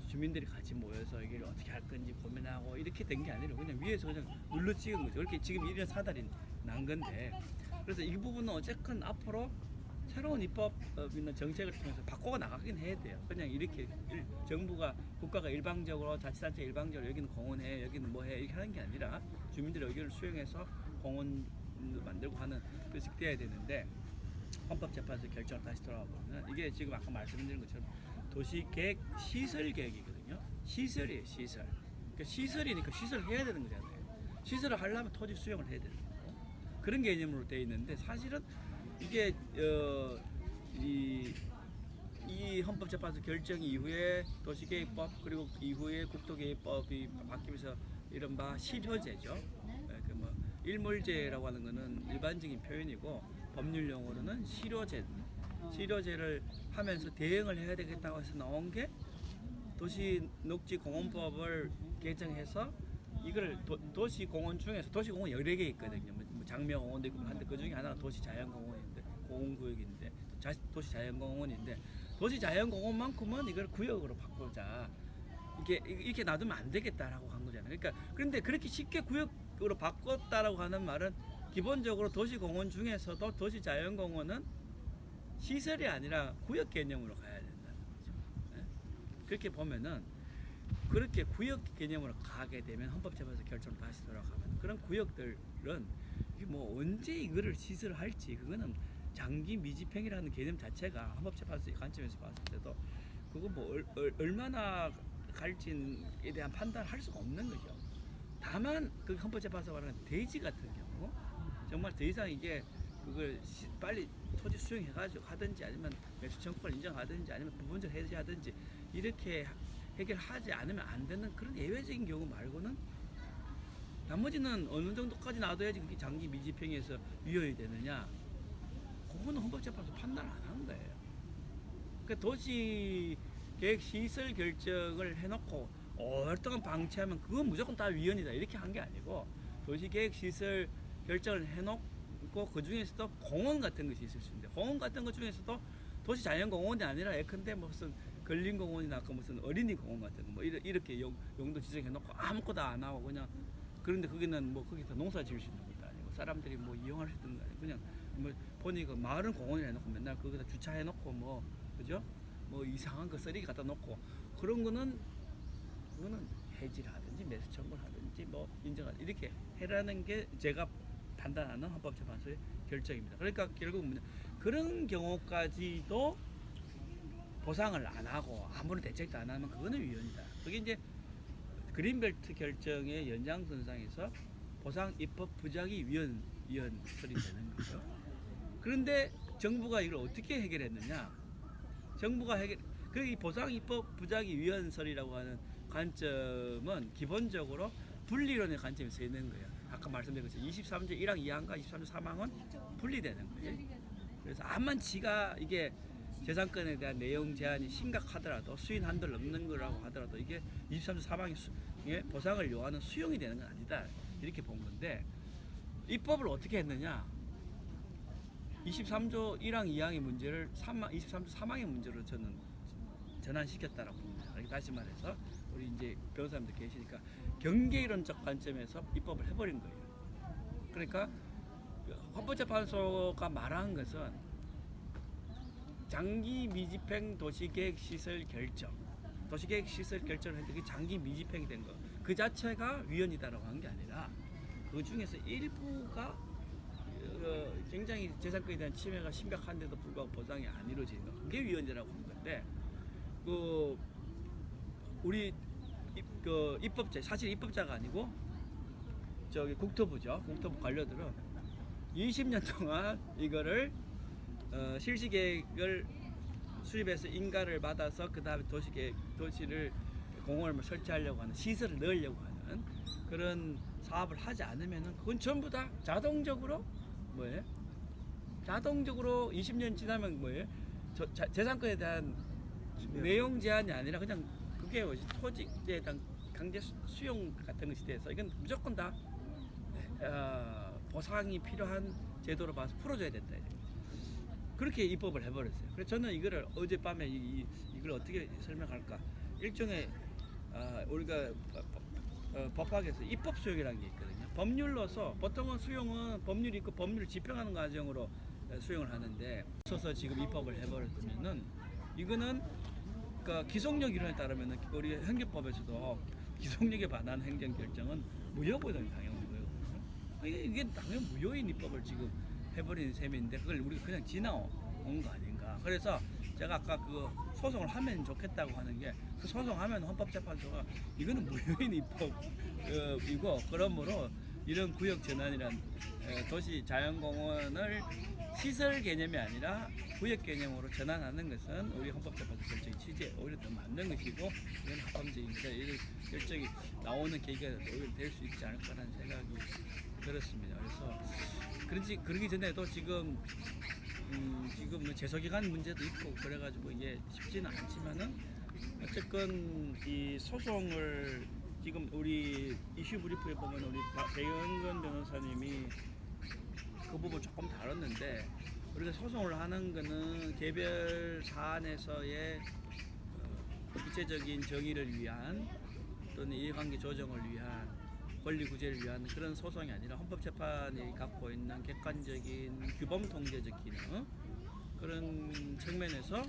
주민들이 같이 모여서 이걸 어떻게 할 건지 고민하고 이렇게 된 게 아니라 그냥 위에서 그냥 눌러 찍은 거죠. 이렇게 지금 이런 사달이 난 건데, 그래서 이 부분은 어쨌건 앞으로 새로운 입법이나 정책을 통해서 바꿔 나가긴 해야 돼요. 그냥 이렇게 정부가 국가가 일방적으로 자치단체 일방적으로 여기는 공원해 여기는 뭐해 이렇게 하는 게 아니라 주민들의 의견을 수용해서 공원도 만들고 하는 그것이 돼야 되는데, 헌법재판소 결정을 다시 돌아보면 이게 지금 아까 말씀드린 것처럼 도시계획 시설계획이거든요. 시설이에요, 시설. 그러니까 시설이니까 시설을 해야 되는 거잖아요. 시설을 하려면 토지 수용을 해야 되는 거고 그런 개념으로 되어 있는데, 사실은 이게 이 헌법재판소 결정 이후에 도시계획법 그리고 이후에 국토계획법이 바뀌면서 이른바 실효제죠. 그 뭐 일몰제라고 하는 거는 일반적인 표현이고 법률 용어로는 실효제를 하면서 대응을 해야 되겠다고 해서 나온 게 도시녹지공원법을 개정해서 이걸 도시공원 중에서 도시공원 여러 개 있거든요. 뭐 장미공원도 있고 한데 그 중에 하나가 도시자연공원인데 공원구역인데 도시자연공원인데 도시자연공원만큼은 이걸 구역으로 바꾸자. 이렇게 놔두면 안 되겠다라고 한 거잖아요. 그러니까 그런데 그렇게 쉽게 구역으로 바꿨다라고 하는 말은 기본적으로 도시공원 중에서도 도시자연공원은 시설이 아니라 구역 개념으로 가야 된다는 거죠. 네? 그렇게 보면은 그렇게 구역 개념으로 가게 되면 헌법재판소 결정 다시 돌아가면 그런 구역들은 이게 뭐 언제 이거를 시설할지 그거는 장기 미집행이라는 개념 자체가 헌법재판소의 관점에서 봤을 때도 그거 뭐 얼마나 갈지에 대한 판단을 할 수가 없는 거죠. 다만 그 헌법재판소가 말하는 대지 같은 경우 정말 더 이상 이게 그걸 빨리 토지 수용해가지고 하든지 아니면 매수 청구권을 인정하든지 아니면 부분적 해제하든지 이렇게 해결하지 않으면 안 되는 그런 예외적인 경우 말고는 나머지는 어느 정도까지 놔둬야지 그게 장기 미집행에서 위헌이 되느냐, 그거는 헌법재판소 판단을 안 하는 거예요. 그러니까 도시계획 시설 결정을 해놓고 오랫동안 방치하면 그건 무조건 다 위헌이다 이렇게 한 게 아니고, 도시계획 시설 결정을 해놓고 그 중에서도 공원 같은 것이 있을 수 있는데 공원 같은 것 중에서도 도시자연공원이 아니라 예컨대 무슨 걸린공원이나 아까 무슨 어린이공원 같은 거 뭐 이렇게 용도 지정해놓고 아무것도 안 하고 그냥, 그런데 거기는 뭐 거기서 농사 지을 수 있는 것도 아니고 사람들이 뭐 이용할 수 있는 거 아니고 그냥 뭐 보니까 마을은 공원이 해놓고 맨날 거기다 주차해놓고 뭐 그죠? 뭐 이상한 거 쓰레기 갖다 놓고 그런 거는 그거는 해지를 하든지 매수 청구를 하든지 뭐 인정하든지 이렇게 해라는 게 제가 판단하는 헌법재판소의 결정입니다. 그러니까 결국 그런 경우까지도 보상을 안 하고 아무런 대책도 안 하면 그거는 위헌이다. 그게 이제 그린벨트 결정의 연장선상에서 보상 입법 부작위 위헌 소리 되는 거죠. 그런데 정부가 이걸 어떻게 해결했느냐? 정부가 이 보상 입법 부작위 위헌 소리라고 하는 관점은 기본적으로 분리론의 관점에서 있는 거예요. 아까 말씀드린 것처럼 23조 1항 2항과 23조 3항은 분리되는 거예요. 그래서 암만 지가 이게 재산권에 대한 내용 제한이 심각하더라도 수인 한도를 넘는 거라고 하더라도 이게 23조 3항이 보상을 요하는 수용이 되는 건 아니다 이렇게 본 건데, 입법을 어떻게 했느냐? 23조 1항 2항의 문제를 23조 3항의 문제로 저는 전환시켰다라고 봅니다. 다시 말해서 우리 이제 변호사님들 계시니까 경계이론적 관점에서 입법을 해버린 거예요. 그러니까 헌법재판소가 말한 것은 장기 미집행 도시계획 시설 결정, 도시계획 시설 결정을 했는데 그게 장기 미집행이 된 거, 그 자체가 위헌이다라고 한 게 아니라 그 중에서 일부가 굉장히 재산권에 대한 침해가 심각한데도 불구하고 보상이 안 이루어지는 거, 그게 위헌이라고 하는 건데, 그 우리 입법자, 사실 입법자가 아니고 저기 국토부죠. 국토부 관료들은 20년 동안 이거를 실시계획을 수립해서 인가를 받아서 그 다음에 도시를 공원을 설치하려고 하는, 시설을 넣으려고 하는 그런 사업을 하지 않으면은 그건 전부 다 자동적으로 뭐예요? 자동적으로 20년 지나면 뭐예요? 재산권에 대한 내용 제한이 아니라 그냥 그게 뭐지? 토지에 대한 강제 수용 같은 것이 돼서 이건 무조건 다 보상이 필요한 제도로 봐서 풀어줘야 된다. 그렇게 입법을 해버렸어요. 그래서 저는 이거를 어젯밤에 이걸 어떻게 설명할까? 일종의 우리가 법학에서 입법 수용이라는 게 있거든요. 법률로서 보통은 수용은 법률이 있고 법률을 집행하는 과정으로 수용을 하는데, 서서 지금 입법을 해버렸으면은 이거는 그러니까 기속력 이론에 따르면은 우리 행정법에서도 기속력에 반한 행정 결정은 무효거든요. 당연히 무효거든요. 이게 당연 무효인 입법을 지금 해버리는 셈인데 그걸 우리가 그냥 지나온 거 아닌가. 그래서 제가 아까 그 소송을 하면 좋겠다고 하는 게, 그 소송하면 헌법재판소가 이거는 무효인 입법이고, 그러므로 이런 구역 전환이란 도시 자연공원을 시설 개념이 아니라 구역 개념으로 전환하는 것은 우리 헌법재판소 결정의 취지에 오히려 더 맞는 것이고, 이건 합법적이니까 이런 결정이 나오는 계기가 오히려 될 수 있지 않을까라는 생각이 들었습니다. 그래서 그러기 전에도 지금 재소기간 문제도 있고 그래가지고 이게 쉽지는 않지만은 어쨌건 이 소송을 지금 우리 이슈 브리프에 보면 우리 백영건 변호사님이 그 부분 조금 다뤘는데, 우리가 소송을 하는 거는 개별 사안에서의 구체적인 정의를 위한 또는 이해관계 조정을 위한 권리 구제를 위한 그런 소송이 아니라 헌법재판이 갖고 있는 객관적인 규범 통제적 기능, 그런 측면에서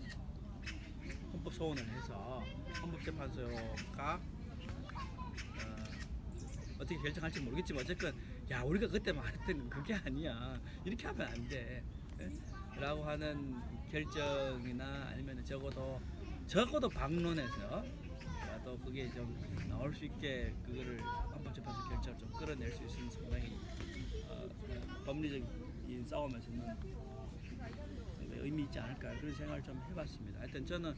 헌법 소원을 해서 헌법재판소가 어떻게 결정할지 모르겠지만 어쨌건 야 우리가 그때 말했던 건 그게 아니야, 이렇게 하면 안 돼 라고 하는 결정이나 아니면 적어도 방론에서 또 그게 좀 나올 수 있게 그거를 헌법재판소 결정을 좀 끌어낼 수 있으면 상당히 법리적인 싸움에서는 상당히 의미 있지 않을까, 그런 생각을 좀 해봤습니다. 하여튼 저는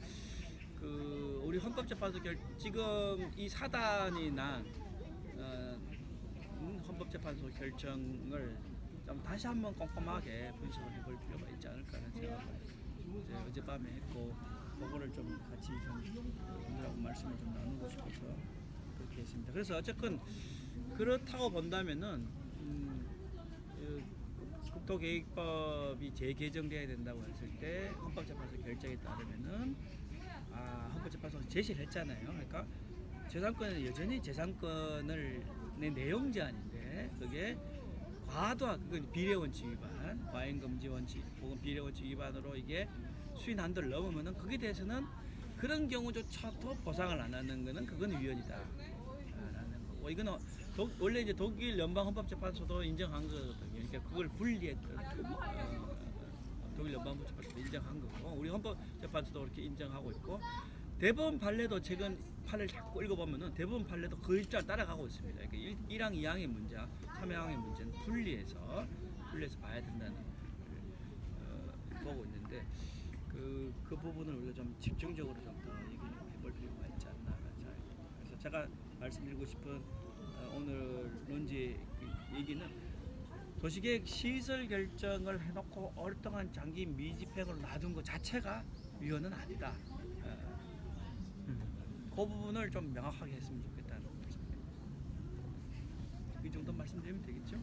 그 우리 헌법재판소 지금 이 사단이 난 헌법재판소 결정을 좀 다시 한번 꼼꼼하게 분석을 해볼 필요가 있지 않을까라는 생각을 이제 어젯밤에 했고, 그거를 좀 같이 좀 분들하고 말씀을 좀 나누고 싶어서 그렇게 했습니다. 그래서 어쨌건 그렇다고 본다면은 국토계획법이 재개정돼야 된다고 했을 때 헌법재판소 결정에 따르면은 헌법재판소가 제시를 했잖아요. 그러니까 재산권은 여전히 재산권을 내 내용 제한인데 그게 과도한 그건 비례 원칙 위반, 과잉 금지 원칙 혹은 비례 원칙 위반으로 이게 수인 한도를 넘으면은 거기에 대해서는 그런 경우조차도 보상을 안 하는 거는 그건 위헌이다라는 거고, 이거는 원래 이제 독일 연방 헌법재판소도 인정한 거거든요. 그러니까 그걸 분리했던 독일 연방 헌법재판소도 인정한 거고, 우리 헌법재판소도 그렇게 인정하고 있고, 대법원 판례도 최근 판례를 자꾸 읽어보면은 대법원 판례도 그 일자를 따라가고 있습니다. 그러니까 1항, 2항의 문제, 3항의 문제는 분리해서 봐야 된다는 걸 보고 있는데, 그 부분을 우리가 좀 집중적으로 좀 더 얘기를 해볼 필요가 있지 않나. 그래서 제가 말씀드리고 싶은 오늘 논지 얘기는 도시계획 시설 결정을 해놓고 오랫동안 장기 미집행으로 놔둔 것 자체가 위헌은 아니다. 그 부분을 좀 명확하게 했으면 좋겠다는 말씀입니다. 이 정도 말씀드리면 되겠죠?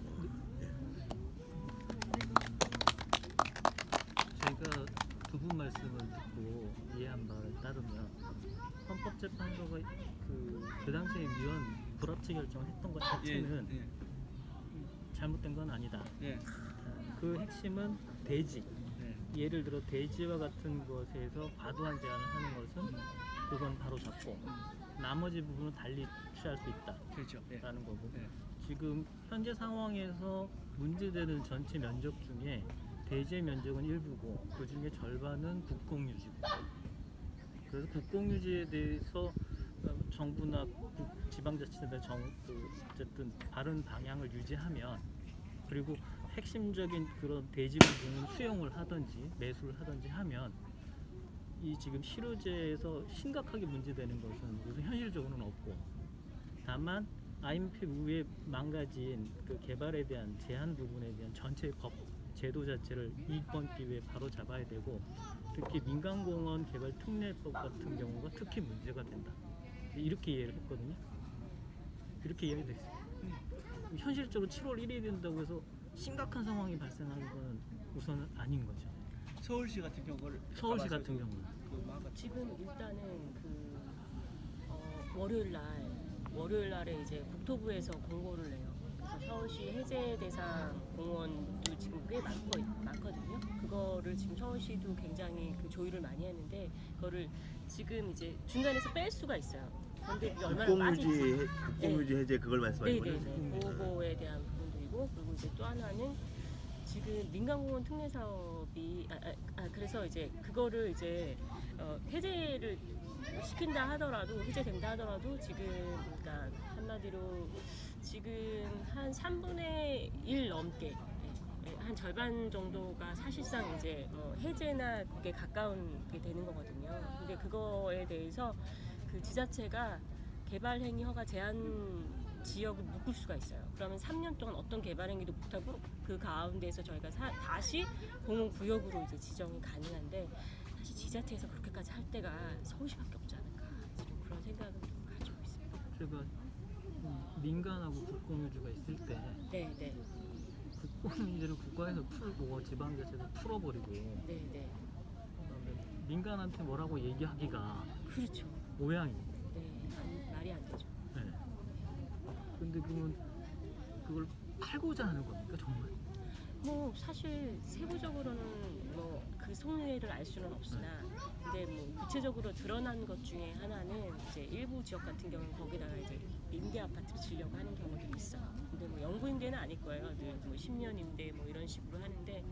저희가 두 분 말씀을 듣고 이해한 바에 따르면 헌법재판소가 그 당시에 위헌 불합치 결정을 했던 것 자체는 잘못된 건 아니다. 그 핵심은 대지. 예를 들어 대지와 같은 것에서 과도한 제한을 하는 것은 그건 바로 잡고 나머지 부분은 달리 취할 수 있다라는 그렇죠. 예. 거고 네. 지금 현재 상황에서 문제되는 전체 면적 중에 대지 면적은 일부고 그 중에 절반은 국공유지고 그래서 국공유지에 대해서 정부나 지방자치단체 어쨌든 바른 방향을 유지하면 그리고 핵심적인 그런 대지 부분은 수용을 하든지 매수를 하든지 하면 이 지금 실효제에서 심각하게 문제되는 것은 우선 현실적으로는 없고 다만 IMF 이후에 망가진 그 개발에 대한 제한 부분에 대한 전체 법 제도 자체를 이번 기회에 바로 잡아야 되고 특히 민간공원 개발 특례법 같은 경우가 특히 문제가 된다. 이렇게 이해를 했거든요. 이렇게 이해가 됐어요. 현실적으로 7월 1일이 된다고 해서 심각한 상황이 발생하는 건 우선은 아닌 거죠. 서울시 같은 경우를 서울시 가봐서 같은 경우는 그 막아- 지금 일단은 월요일 날에 이제 국토부에서 공고를 내요. 그래서 서울시 해제 대상 공원도 지금 꽤 많거든요. 그거를 지금 서울시도 굉장히 그 조율을 많이 했는데 그거를 지금 이제 중간에서 뺄 수가 있어요. 그런데 그게 얼마나 빠질지. 국공유지 해제 그걸 말씀하시는 거죠? 네네네. 그거에 대한 부분들이고 그리고 이제 또 하나는 지금 민간공원 특례 사업이 그래서 이제 그거를 이제 해제를 시킨다 하더라도 해제된다 하더라도 지금 그러니까 한마디로 지금 한 3분의 1 넘게 한 절반 정도가 사실상 이제 해제나 그게 가까운 게 되는 거거든요. 근데 그거에 대해서 그 지자체가 개발 행위 허가 제한 지역을 묶을 수가 있어요. 그러면 3년 동안 어떤 개발 행위도 못하고 그 가운데에서 저희가 다시 공원구역으로 이제 지정이 가능한데 사실 지자체에서 그렇게까지 할 때가 서울시밖에 없지 않을까 지금 그런 생각을 좀 가지고 있습니다. 제가 민간하고 국공유지가 있을 때 네네. 국공유지를 국가에서 풀고 지방자치에서 풀어버리고 네네. 그다음에 민간한테 뭐라고 얘기하기가 그렇죠. 모양이에요. 네. 말이 안 되죠. 네. 근데 그러면 그걸 팔고자 하는 겁니까 정말? 뭐 사실 세부적으로는 뭐 그 속내를 알 수는 없으나 근데 뭐 구체적으로 드러난 것 중에 하나는 이제 일부 지역 같은 경우는 거기다가 이제 임대 아파트를 지려고 하는 경우도 있어요. 근데 뭐 영구 임대는 아닐 거예요. 늘 뭐 10년 임대 뭐 이런 식으로 하는데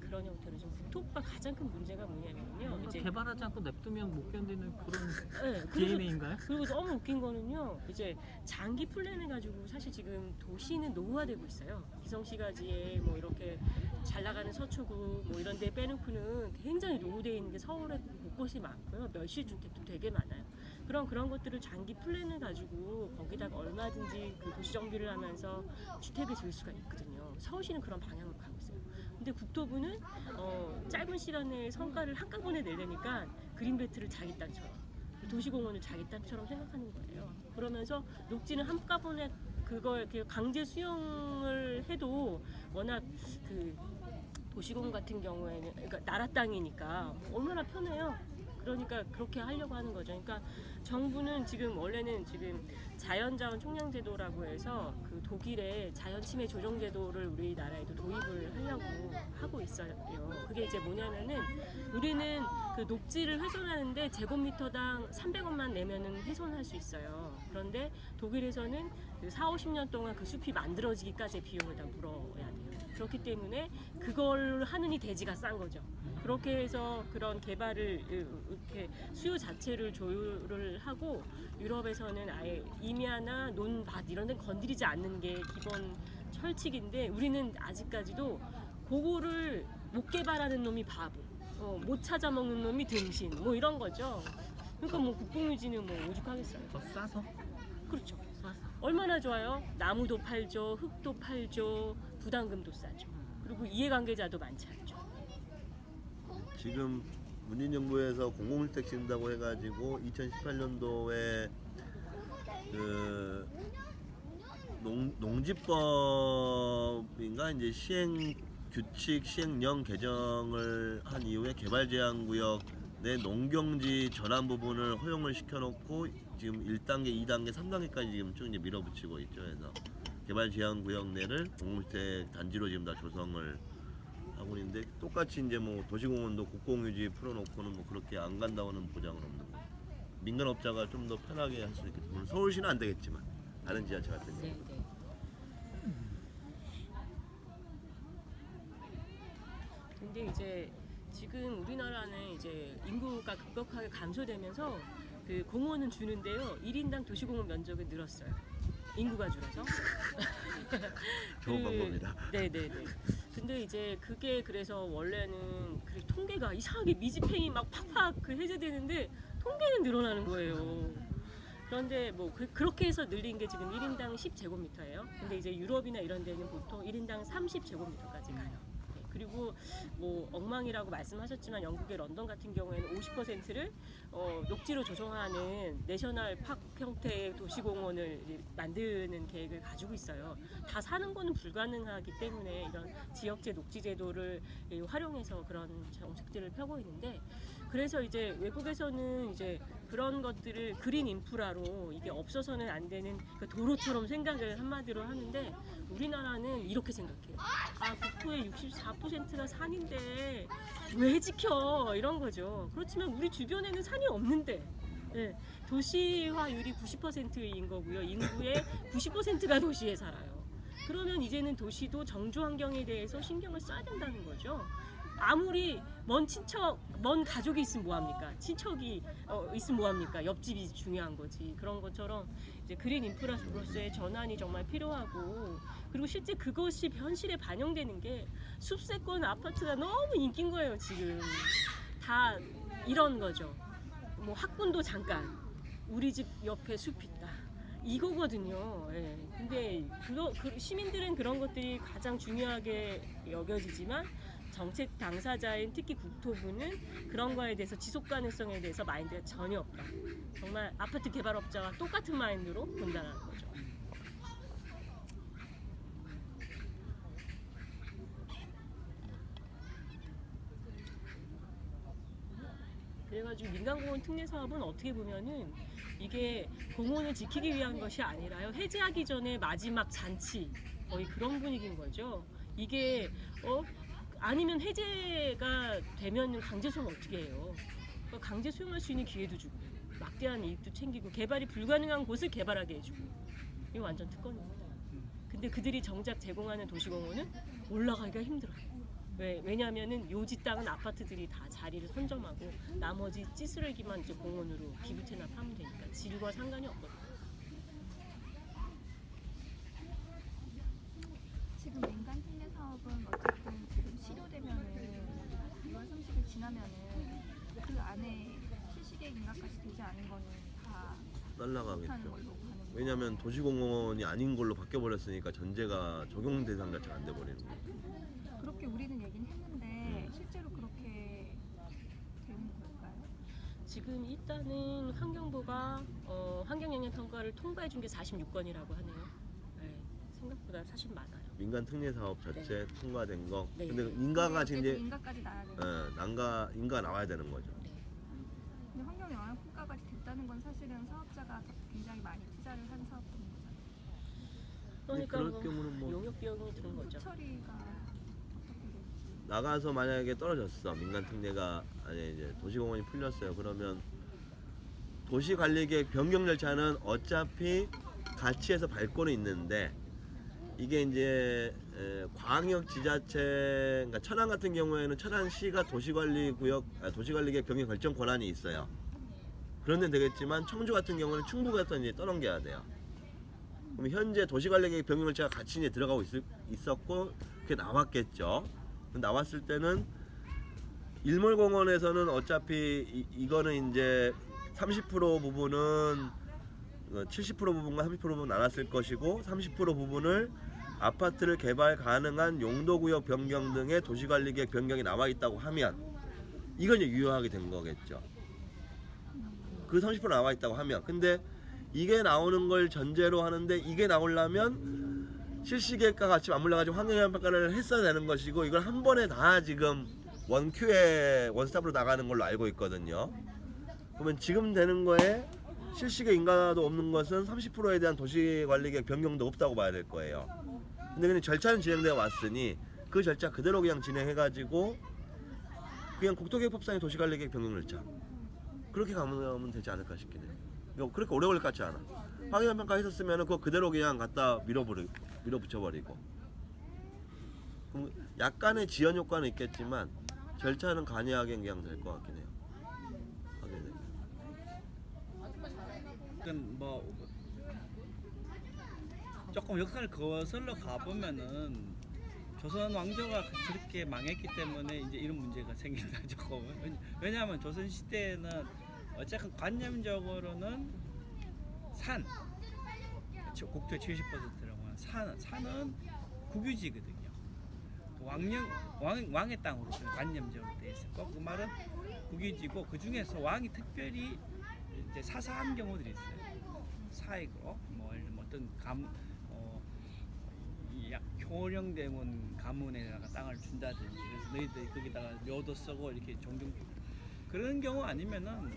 그런 형태로 좀 국토부가 가장 큰 문제가 뭐냐면요. 이제 개발하지 않고 냅두면 못 견디는 그런 네, DNA인가요? 그리고 너무 웃긴 거는요. 이제 장기 플랜을 가지고 사실 지금 도시는 노후화되고 있어요. 기성시가지에 뭐 이렇게 잘 나가는 서초구 뭐 이런 데 빼놓고는 굉장히 노후되어 있는 게 서울에 곳곳이 많고요. 멸실주택도 되게 많아요. 그런 것들을 장기 플랜을 가지고 거기다가 얼마든지 그 도시 정비를 하면서 주택을 지을 수가 있거든요. 서울시는 그런 방향으로 가고 있어요. 근데 국토부는 짧은 시간 내에 성과를 한꺼번에 내려니까 그린벨트를 자기 땅처럼 도시공원을 자기 땅처럼 생각하는 거예요. 그러면서 녹지는 한꺼번에 그걸 이렇게 강제 수용을 해도 워낙 그 도시공원 같은 경우에는 그러니까 나라 땅이니까 얼마나 편해요. 그러니까 그렇게 하려고 하는 거죠. 그러니까 정부는 지금 원래는 지금 자연자원 총량제도라고 해서 그 독일의 자연침해 조정제도를 우리나라에도 도입을 하려고 하고 있어요. 그게 이제 뭐냐면은 우리는 그 녹지를 훼손하는데 제곱미터당 300원만 내면은 훼손할 수 있어요. 그런데 독일에서는 그 40-50년 동안 그 숲이 만들어지기까지의 비용을 다 물어야 돼요. 그렇기 때문에 그걸 하느니 대지가 싼 거죠. 그렇게 해서 그런 개발을 이렇게 수요 자체를 조율을 하고 유럽에서는 아예 임야나 논밭 이런 데 건드리지 않는 게 기본 철칙인데 우리는 아직까지도 그거를 못 개발하는 놈이 바보, 못 찾아먹는 놈이 등신 뭐 이런 거죠. 그러니까 뭐 국공유지는 뭐 오죽하겠어요. 더 싸서? 그렇죠. 싸서. 얼마나 좋아요? 나무도 팔죠, 흙도 팔죠, 부담금도 싸죠. 그리고 이해관계자도 많지 않죠. 지금 문재인 정부에서 공공주택 지은다고 해가지고 2018년도에 그 농지법인가 이제 시행 규칙 시행령 개정을 한 이후에 개발 제한 구역 내 농경지 전환 부분을 허용을 시켜놓고 지금 1단계, 2단계, 3단계까지 지금 쭉 이제 밀어붙이고 있죠. 그래서 개발 제한 구역 내를 공공주택 단지로 지금 다 조성을 하고 있는데 똑같이 이제 뭐 도시공원도 국공유지 풀어놓고는 뭐 그렇게 안 간다고는 보장은 없는 거예요. 민간업자가 좀 더 편하게 할 수 있겠죠. 물론 서울시는 안 되겠지만 다른 지자체 같은 경우. 네, 네. 근데 이제 지금 우리나라는 이제 인구가 급격하게 감소되면서 그 공원은 주는데요. 1인당 도시공원 면적은 늘었어요. 인구가 줄어서. 좋은 방법이다. 네네네. 근데 이제 그게 그래서 원래는 그 통계가 이상하게 미집행이 막 팍팍 그 해제되는데 통계는 늘어나는 거예요. 그런데 뭐 그렇게 해서 늘린 게 지금 1인당 10제곱미터예요. 근데 이제 유럽이나 이런 데는 보통 1인당 30제곱미터까지 가요. 네, 그리고 뭐 엉망이라고 말씀하셨지만 영국의 런던 같은 경우에는 50%를 녹지로 조성하는 내셔널 파크 형태의 도시공원을 이제 만드는 계획을 가지고 있어요. 다 사는 거는 불가능하기 때문에 이런 지역제 녹지 제도를 활용해서 그런 정책들을 펴고 있는데, 그래서 이제 외국에서는 이제 그런 것들을 그린 인프라로 이게 없어서는 안 되는 그 도로처럼 생각을 한마디로 하는데, 우리나라는 이렇게 생각해요. 아, 국토의 64%가 산인데 왜 지켜? 이런 거죠. 그렇지만 우리 주변에는 산이 없는데, 네, 도시화율이 90%인 거고요. 인구의 90%가 도시에 살아요. 그러면 이제는 도시도 정주 환경에 대해서 신경을 써야 된다는 거죠. 아무리 먼 가족이 있으면 뭐합니까? 친척이 있으면 뭐합니까? 옆집이 중요한 거지. 그런 것처럼 이제 그린 인프라로서의 전환이 정말 필요하고, 그리고 실제 그것이 현실에 반영되는 게 숲세권 아파트가 너무 인기인 거예요. 지금 다 이런 거죠. 뭐 학군도 잠깐, 우리 집 옆에 숲 있다, 이거거든요. 예. 근데 시민들은 그런 것들이 가장 중요하게 여겨지지만 정책 당사자인 특히 국토부는 그런 거에 대해서 지속 가능성에 대해서 마인드가 전혀 없다. 정말 아파트 개발업자와 똑같은 마인드로 본다는 거죠. 그래가지고 민간공원 특례 사업은 어떻게 보면은 이게 공원을 지키기 위한 것이 아니라요, 해제하기 전에 마지막 잔치, 거의 그런 분위기인 거죠. 이게 아니면 해제가 되면 강제 수용 어떻게 해요? 강제 수용할 수 있는 기회도 주고 막대한 이익도 챙기고 개발이 불가능한 곳을 개발하게 해주고, 이거 완전 특권입니다. 근데 그들이 정작 제공하는 도시공원은 올라가기가 힘들어요. 왜냐하면은 요지 땅은 아파트들이 다 자리를 선점하고 나머지 찌쓰레기만 이제 공원으로 기부 체납하면 되니까 질과 상관이 없거든요. 지금 민간 특례 사업은 어쨌든 지금 실효되면은 2월 30일 지나면은 그 안에 실시계획 인가까지 되지 않은 거는 다 못하는 날라가겠죠. 걸로 가는 거예요. 왜냐하면 도시공원이 아닌 걸로 바뀌어버렸으니까 전제가 적용 대상 자체가 안 돼버리는 거예요. 그렇게 우리는 얘기는 했는데 실제로 그렇게 되는 걸까요? 지금 일단은 환경부가 환경영향평가를 통과해 준 게 46건이라고 하네요. 네, 생각보다 사실 많아요. 민간 특례 사업 자체 통과된 거. 네. 근데 인가가 지금 이제 인가까지 나야 되는 인가 나와야 되는 거죠. 네. 근데 환경 영향 평가까지 됐다는 건 사실은 사업자가 굉장히 많이 투자를 한 사업인 거잖아요. 그러니까 그럴 뭐 경우는 뭐 용역 비용이 드는 거죠. 처리가 어떻게 될지. 나가서 만약에 떨어졌어, 민간 특례가 아니 이제 도시공원이 풀렸어요. 그러면 도시관리계획 변경 절차는 어차피 같이 해서 밟고는 있는데, 이게 이제 광역지자체, 그러니까 천안 같은 경우에는 천안시가 도시관리계획 변경 결정 권한이 있어요. 그런 데는 되겠지만 청주 같은 경우는 충북에서 이제 떠넘겨야 돼요. 그럼 현재 도시관리계획 변경 절차가 같이 이제 들어가고 있었고 그게 나왔겠죠. 나왔을 때는 일몰공원에서는 어차피 이거는 이제 30% 부분은 70% 부분과 30% 부분 나눴을 것이고, 30% 부분을 아파트를 개발 가능한 용도구역 변경 등의 도시관리계획 변경이 나와 있다고 하면 이건 이제 유효하게 된 거겠죠. 그 30% 나와 있다고 하면. 근데 이게 나오는 걸 전제로 하는데, 이게 나오려면 실시계획과 같이 맞물려가지고 환경영향평가를 했어야 되는 것이고, 이걸 한 번에 다 지금 원큐에 원스톱으로 나가는 걸로 알고 있거든요. 그러면 지금 되는 거에 실시계획 인가도 없는 것은 30%에 대한 도시관리계획 변경도 없다고 봐야 될 거예요. 근데 그냥 절차는 진행되어 왔으니 그 절차 그대로 그냥 진행해가지고 그냥 국토계획법상의 도시관리계획 변경 절차, 그렇게 가면 되지 않을까 싶긴 해요. 이거 그렇게 오래 걸릴 것 같지 않아. 확인 평가 했었으면 그거 그대로 그냥 갖다 밀어붙여버리고. 그럼 약간의 지연 효과는 있겠지만 절차는 간이하게 그냥 될 것 같긴 해요. 하게 되면. 그건 뭐 조금 역사를 거슬러 가보면은 조선 왕조가 저렇게 망했기 때문에 이제 이런 문제가 생긴다 조금. 왜냐하면 조선 시대에는 어쨌든 관념적으로는 산 국토의 70%라고 하는 산은 국유지거든요. 왕의 땅으로 관념적으로 돼 있었고 그 말은 국유지고 그 중에서 왕이 특별히 이제 사사한 경우들이 있어요. 사익으로 뭐 어떤 효령대문 가문에다가 땅을 준다든지 그래서 너희들이 거기다가 묘도 쓰고 이렇게 종종 그런 경우 아니면은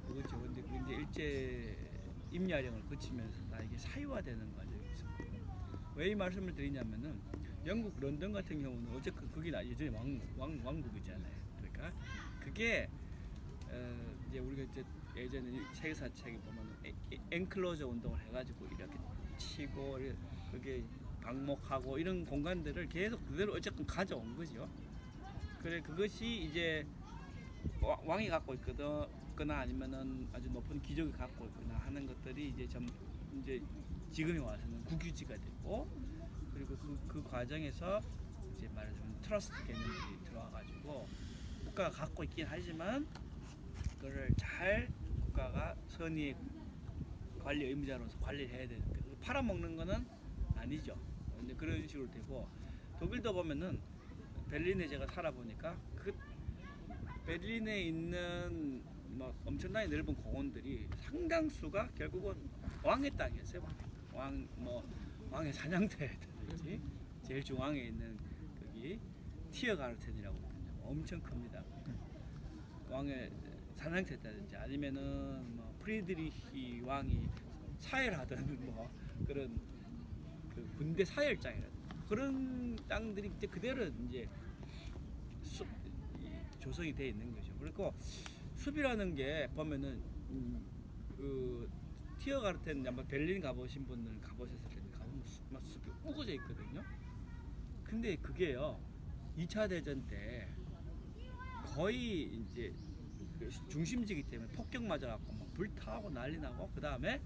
그거죠. 근데 이제 일제 임야령을 거치면서 다 이게 사유화되는 과정이 있었거든요. 왜 이 말씀을 드리냐면은 영국 런던 같은 경우는 어쨌든 거기는 예전에 왕국이잖아요. 그러니까 그게 이제 우리가 이제 예전에 세계사 책에 보면 엔클로저 운동을 해가지고 이렇게 치고 그게 방목하고 이런 공간들을 계속 그대로 어쨌든 가져온 거죠. 그래 그것이 이제 왕이 갖고 있거나 아니면은 아주 높은 귀족이 갖고 있거나 하는 것들이 이제 이제 지금에 와서는 국유지가 되고 그리고 그 과정에서 이제 말하자면 트러스트 개념들이 들어와가지고 국가가 갖고 있긴 하지만 그거를 잘 국가가 선의 관리 의무자로서 관리를 해야 되는데 팔아먹는 거는 아니죠. 근데 그런 식으로 되고 독일도 보면은 베를린에 제가 살아보니까 그 베를린에 있는 뭐 엄청나게 넓은 공원들이 상당수가 결국은 왕의 땅이었어요. 왕의 사냥터라든지 제일 중앙에 있는 거기 티어가르텐이라고 있거든요. 엄청 큽니다. 왕의 사냥터라든지 아니면은 뭐 프리드리히 왕이 사열하던 뭐 그런 그 군대 사열장이라든지 그런 땅들이 이제 그대로 이제 조성이 돼 있는 거죠. 그리고 숲이라는 게 보면은 그 티어가르텐 아마 베를린 가보신 분들 가보셨을 텐데 가보면 막 숲이 우거져 있거든요. 근데 그게요 2차 대전 때 거의 이제 그 중심지기 때문에 폭격 맞아갖고 막 불타고 난리 나고 그 다음에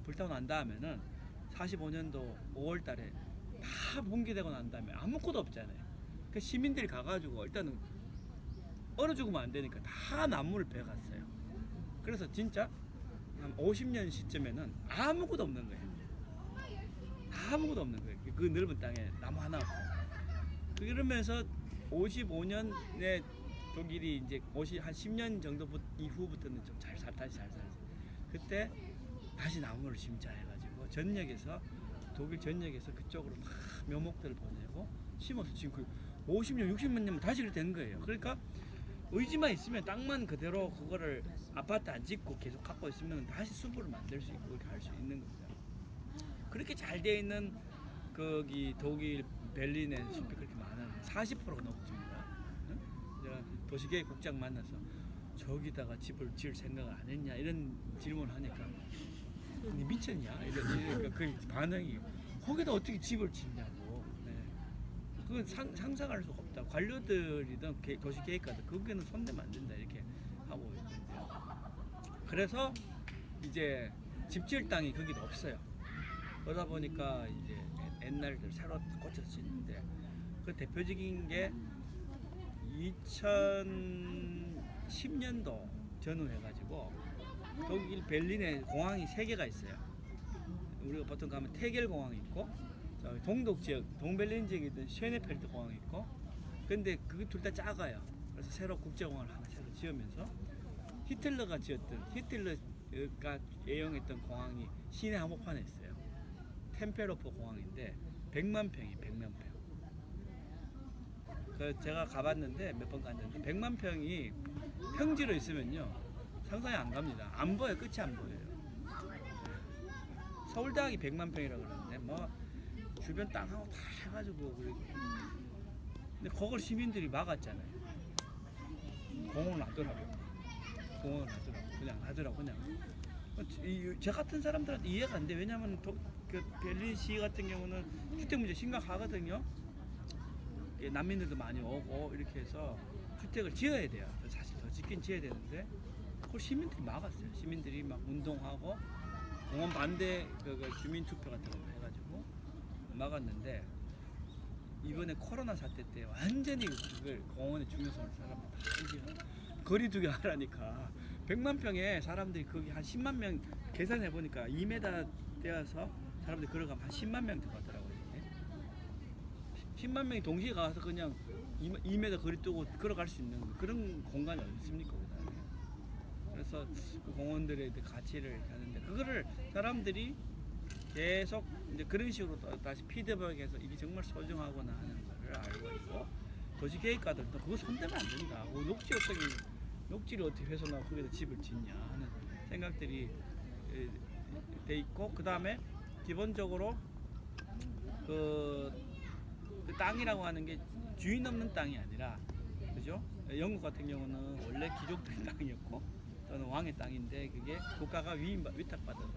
불타고 난 다음에는 45년도 5월달에 다 붕괴되고 난 다음에 아무것도 없잖아요. 그 시민들이 가가지고 일단은 얼어 죽으면 안 되니까 다 나무를 베갔어요. 그래서 진짜 한 50년 시점에는 아무것도 없는 거예요. 아무것도 없는 거예요. 그 넓은 땅에 나무 하나 없고. 그러면서 55년에 독일이 이제 한 10년 정도 이후부터는 좀 다시 잘 살았어요. 그때 다시 나무를 심자 해가지고 독일 전역에서 그쪽으로 막 묘목들을 보내고 심어서 지금 그 50년, 60년 년 다시 그렇게 된 거예요. 그러니까 의지만 있으면 땅만 그대로 그거를 아파트 안 짓고 계속 갖고 있으면 다시 숲으로 만들 수 있고 이렇게 할 수 있는 겁니다. 그렇게 잘 돼 있는 거기 독일 베를린의 숲이 그렇게 많은 40%가 넘습니다. 제가 도시계획국장 만나서 저기다가 집을 지을 생각을 안 했냐 이런 질문을 하니까 니 미쳤냐 이러니까 그 반응이 거기다 어떻게 집을 짓냐고. 네. 그건 상상할 수가 없다. 관료들이든 도시계획가들 거기는 손대면 안 된다 이렇게 하고 있는데요. 그래서 이제 집 지을 땅이 거기도 없어요. 그러다 보니까 이제 옛날들 새로 고쳐서 짓는데 그 대표적인 게 2010년도 전후해가지고 독일 베를린에 공항이 3개가 있어요. 우리가 보통 가면 테겔 공항이 있고 동독 지역, 동베를린 지역에 있던 쉐네펠트 공항이 있고 근데 그 둘 다 작아요. 그래서 새로 국제공항을 하나 새로 지으면서 히틀러가 애용했던 공항이 시내 한복판에 있어요. 템페로포 공항인데 100만 평이 100만 평. 그 제가 가봤는데 몇 번 갔는데 100만 평이 평지로 있으면요 상상이 안 갑니다. 안 보여. 끝이 안 보여요. 서울대학이 100만 평이라고 그러는데 뭐 주변 땅하고 다 해가지고 그리고 근데 그걸 시민들이 막았잖아요. 공원을 놔두라고. 그냥 하더라고 그냥. 저 같은 사람들한테 이해가 안 돼. 왜냐면 그 베를린시 같은 경우는 주택 문제 심각하거든요. 난민들도 많이 오고 이렇게 해서 주택을 지어야 돼요. 사실 더 짓긴 지어야 되는데 그걸 시민들이 막았어요. 시민들이 막 운동하고 공원 반대 그 주민 투표 같은 거 해가지고 막았는데 이번에 코로나 사태 때 완전히 그걸 공원의 중요성을 사람들 다 인지하고 거리두기 하라니까 100만 평에 사람들이 거기 한 10만 명 계산해 보니까 2m 되어서 사람들이 걸어가면 한 10만 명 들어가더라고요. 10만 명이 동시에 가서 그냥 2m 거리 두고 걸어갈 수 있는 그런 공간이 어디 있습니까? 우리나라에. 그래서 그 공원들의 가치를 하는데 그거를 사람들이 계속 이제 그런 식으로 다시 피드백해서 이게 정말 소중하구나 하는 걸 알고 있고 도시계획가들도 그거 손대면 안 된다. 녹지를 어떻게 훼손하고 거기다 집을 짓냐 하는 생각들이 돼 있고 그 다음에 기본적으로 그 땅이라고 하는 게 주인 없는 땅이 아니라 그죠? 영국 같은 경우는 원래 귀족들의 땅이었고 또는 왕의 땅인데 그게 국가가 위탁받아서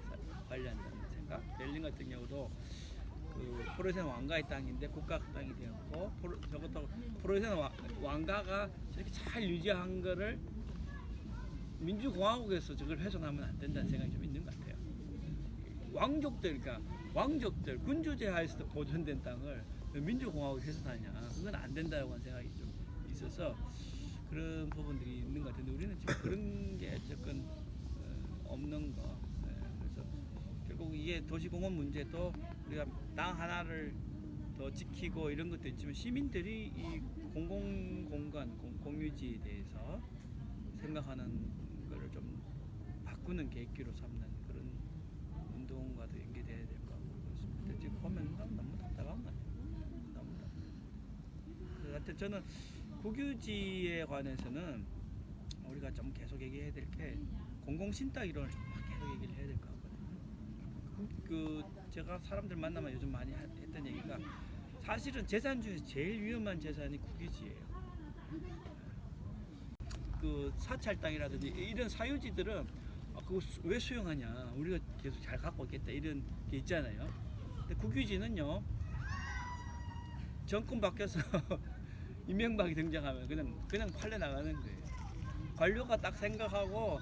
관리한다는 생각. 베를린 같은 경우도 그 프로이센 왕가의 땅인데 국가 땅이 되었고 저것도 프로이센 왕가가 저렇게 잘 유지한 거를 민주공화국에서 저걸 훼손하면 안 된다는 생각이 좀 있는 것 같아요. 왕족들 군주제 하에서 보존된 땅을 민주공화국이 훼손하냐 그건 안 된다고 하는 생각이 좀 있어서 그런 부분들이 있는 것 같은데 우리는 지금 그런 게 조금 없는 거. 그래서 결국 이게 도시공원 문제도 우리가 땅 하나를 더 지키고 이런 것도 있지만 시민들이 이 공공공간 공유지에 대해서 생각하는 거를 좀 바꾸는 계기로 삼는 그런 운동과도 연계돼야 될 것 같고 그렇습니다. 지금 보면 너무 답답한 것 같아요. 하여튼 저는 국유지에 관해서는 우리가 좀 계속 얘기해야 될 게 공공신탁 이론을 좀 계속 얘기를 해야 될 것 같거든요. 제가 사람들 만나면 요즘 많이 했던 얘기가 사실은 재산 중에서 제일 위험한 재산이 국유지예요. 그 사찰 땅이라든지 이런 사유지들은 그거 왜 수용하냐? 우리가 계속 잘 갖고 있겠다 이런 게 있잖아요. 근데 국유지는요. 정권 바뀌어서 이명박이 등장하면 그냥 팔려 나가는 거예요. 관료가 딱 생각하고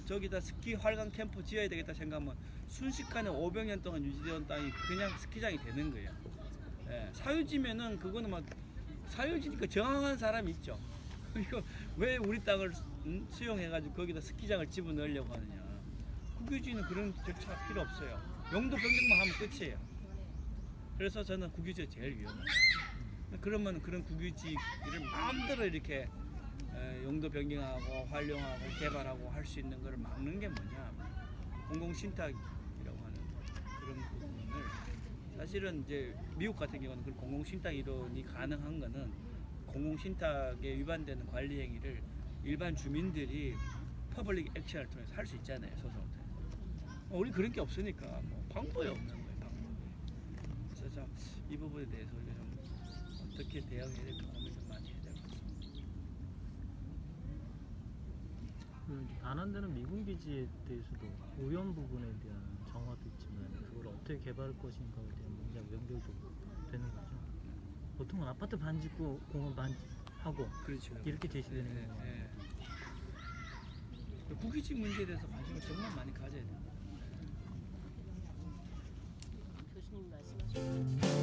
저기다 스키 활강 캠프 지어야 되겠다 생각하면 순식간에 500년 동안 유지되던 땅이 그냥 스키장이 되는 거예요. 예, 사유지면은 그거는 막 사유지니까 정황한 사람이 있죠. 이거 왜 우리 땅을 수용해가지고 거기다 스키장을 집어넣으려고 하느냐. 국유지는 그런 절차가 필요 없어요. 용도 변경만 하면 끝이에요. 그래서 저는 국유지가 제일 위험해요. 그러면 그런 국유지를 마음대로 이렇게 용도 변경하고 활용하고 개발하고 할 수 있는 것을 막는 게 뭐냐. 공공신탁이라고 하는 그런 부분을 사실은 이제 미국 같은 경우는 그 공공신탁 이론이 가능한 거는 공공신탁에 위반되는 관리 행위를 일반 주민들이 퍼블릭 액션을 통해서 할 수 있잖아요. 소송을 통해서. 우리 그런 게 없으니까 뭐 방법이 없는 거예요. 그래서 이 부분에 대해서 우리가 좀 어떻게 대응해야 될까 고민 좀 많이 해야 될 것 같습니다. 안 한다는 미군 기지에 대해서도 오염 부분에 대한 정화도 있지만 그걸 어떻게 개발할 것인가에 대한 문제가 연결적으로 되는 거죠. 보통은 아파트 반 짓고 공원 반 하고 그렇죠. 이렇게 제시되는 거예요. 국유지 문제에 대해서 관심을 정말 많이 가져야 돼요. 교수님 말씀하셨죠.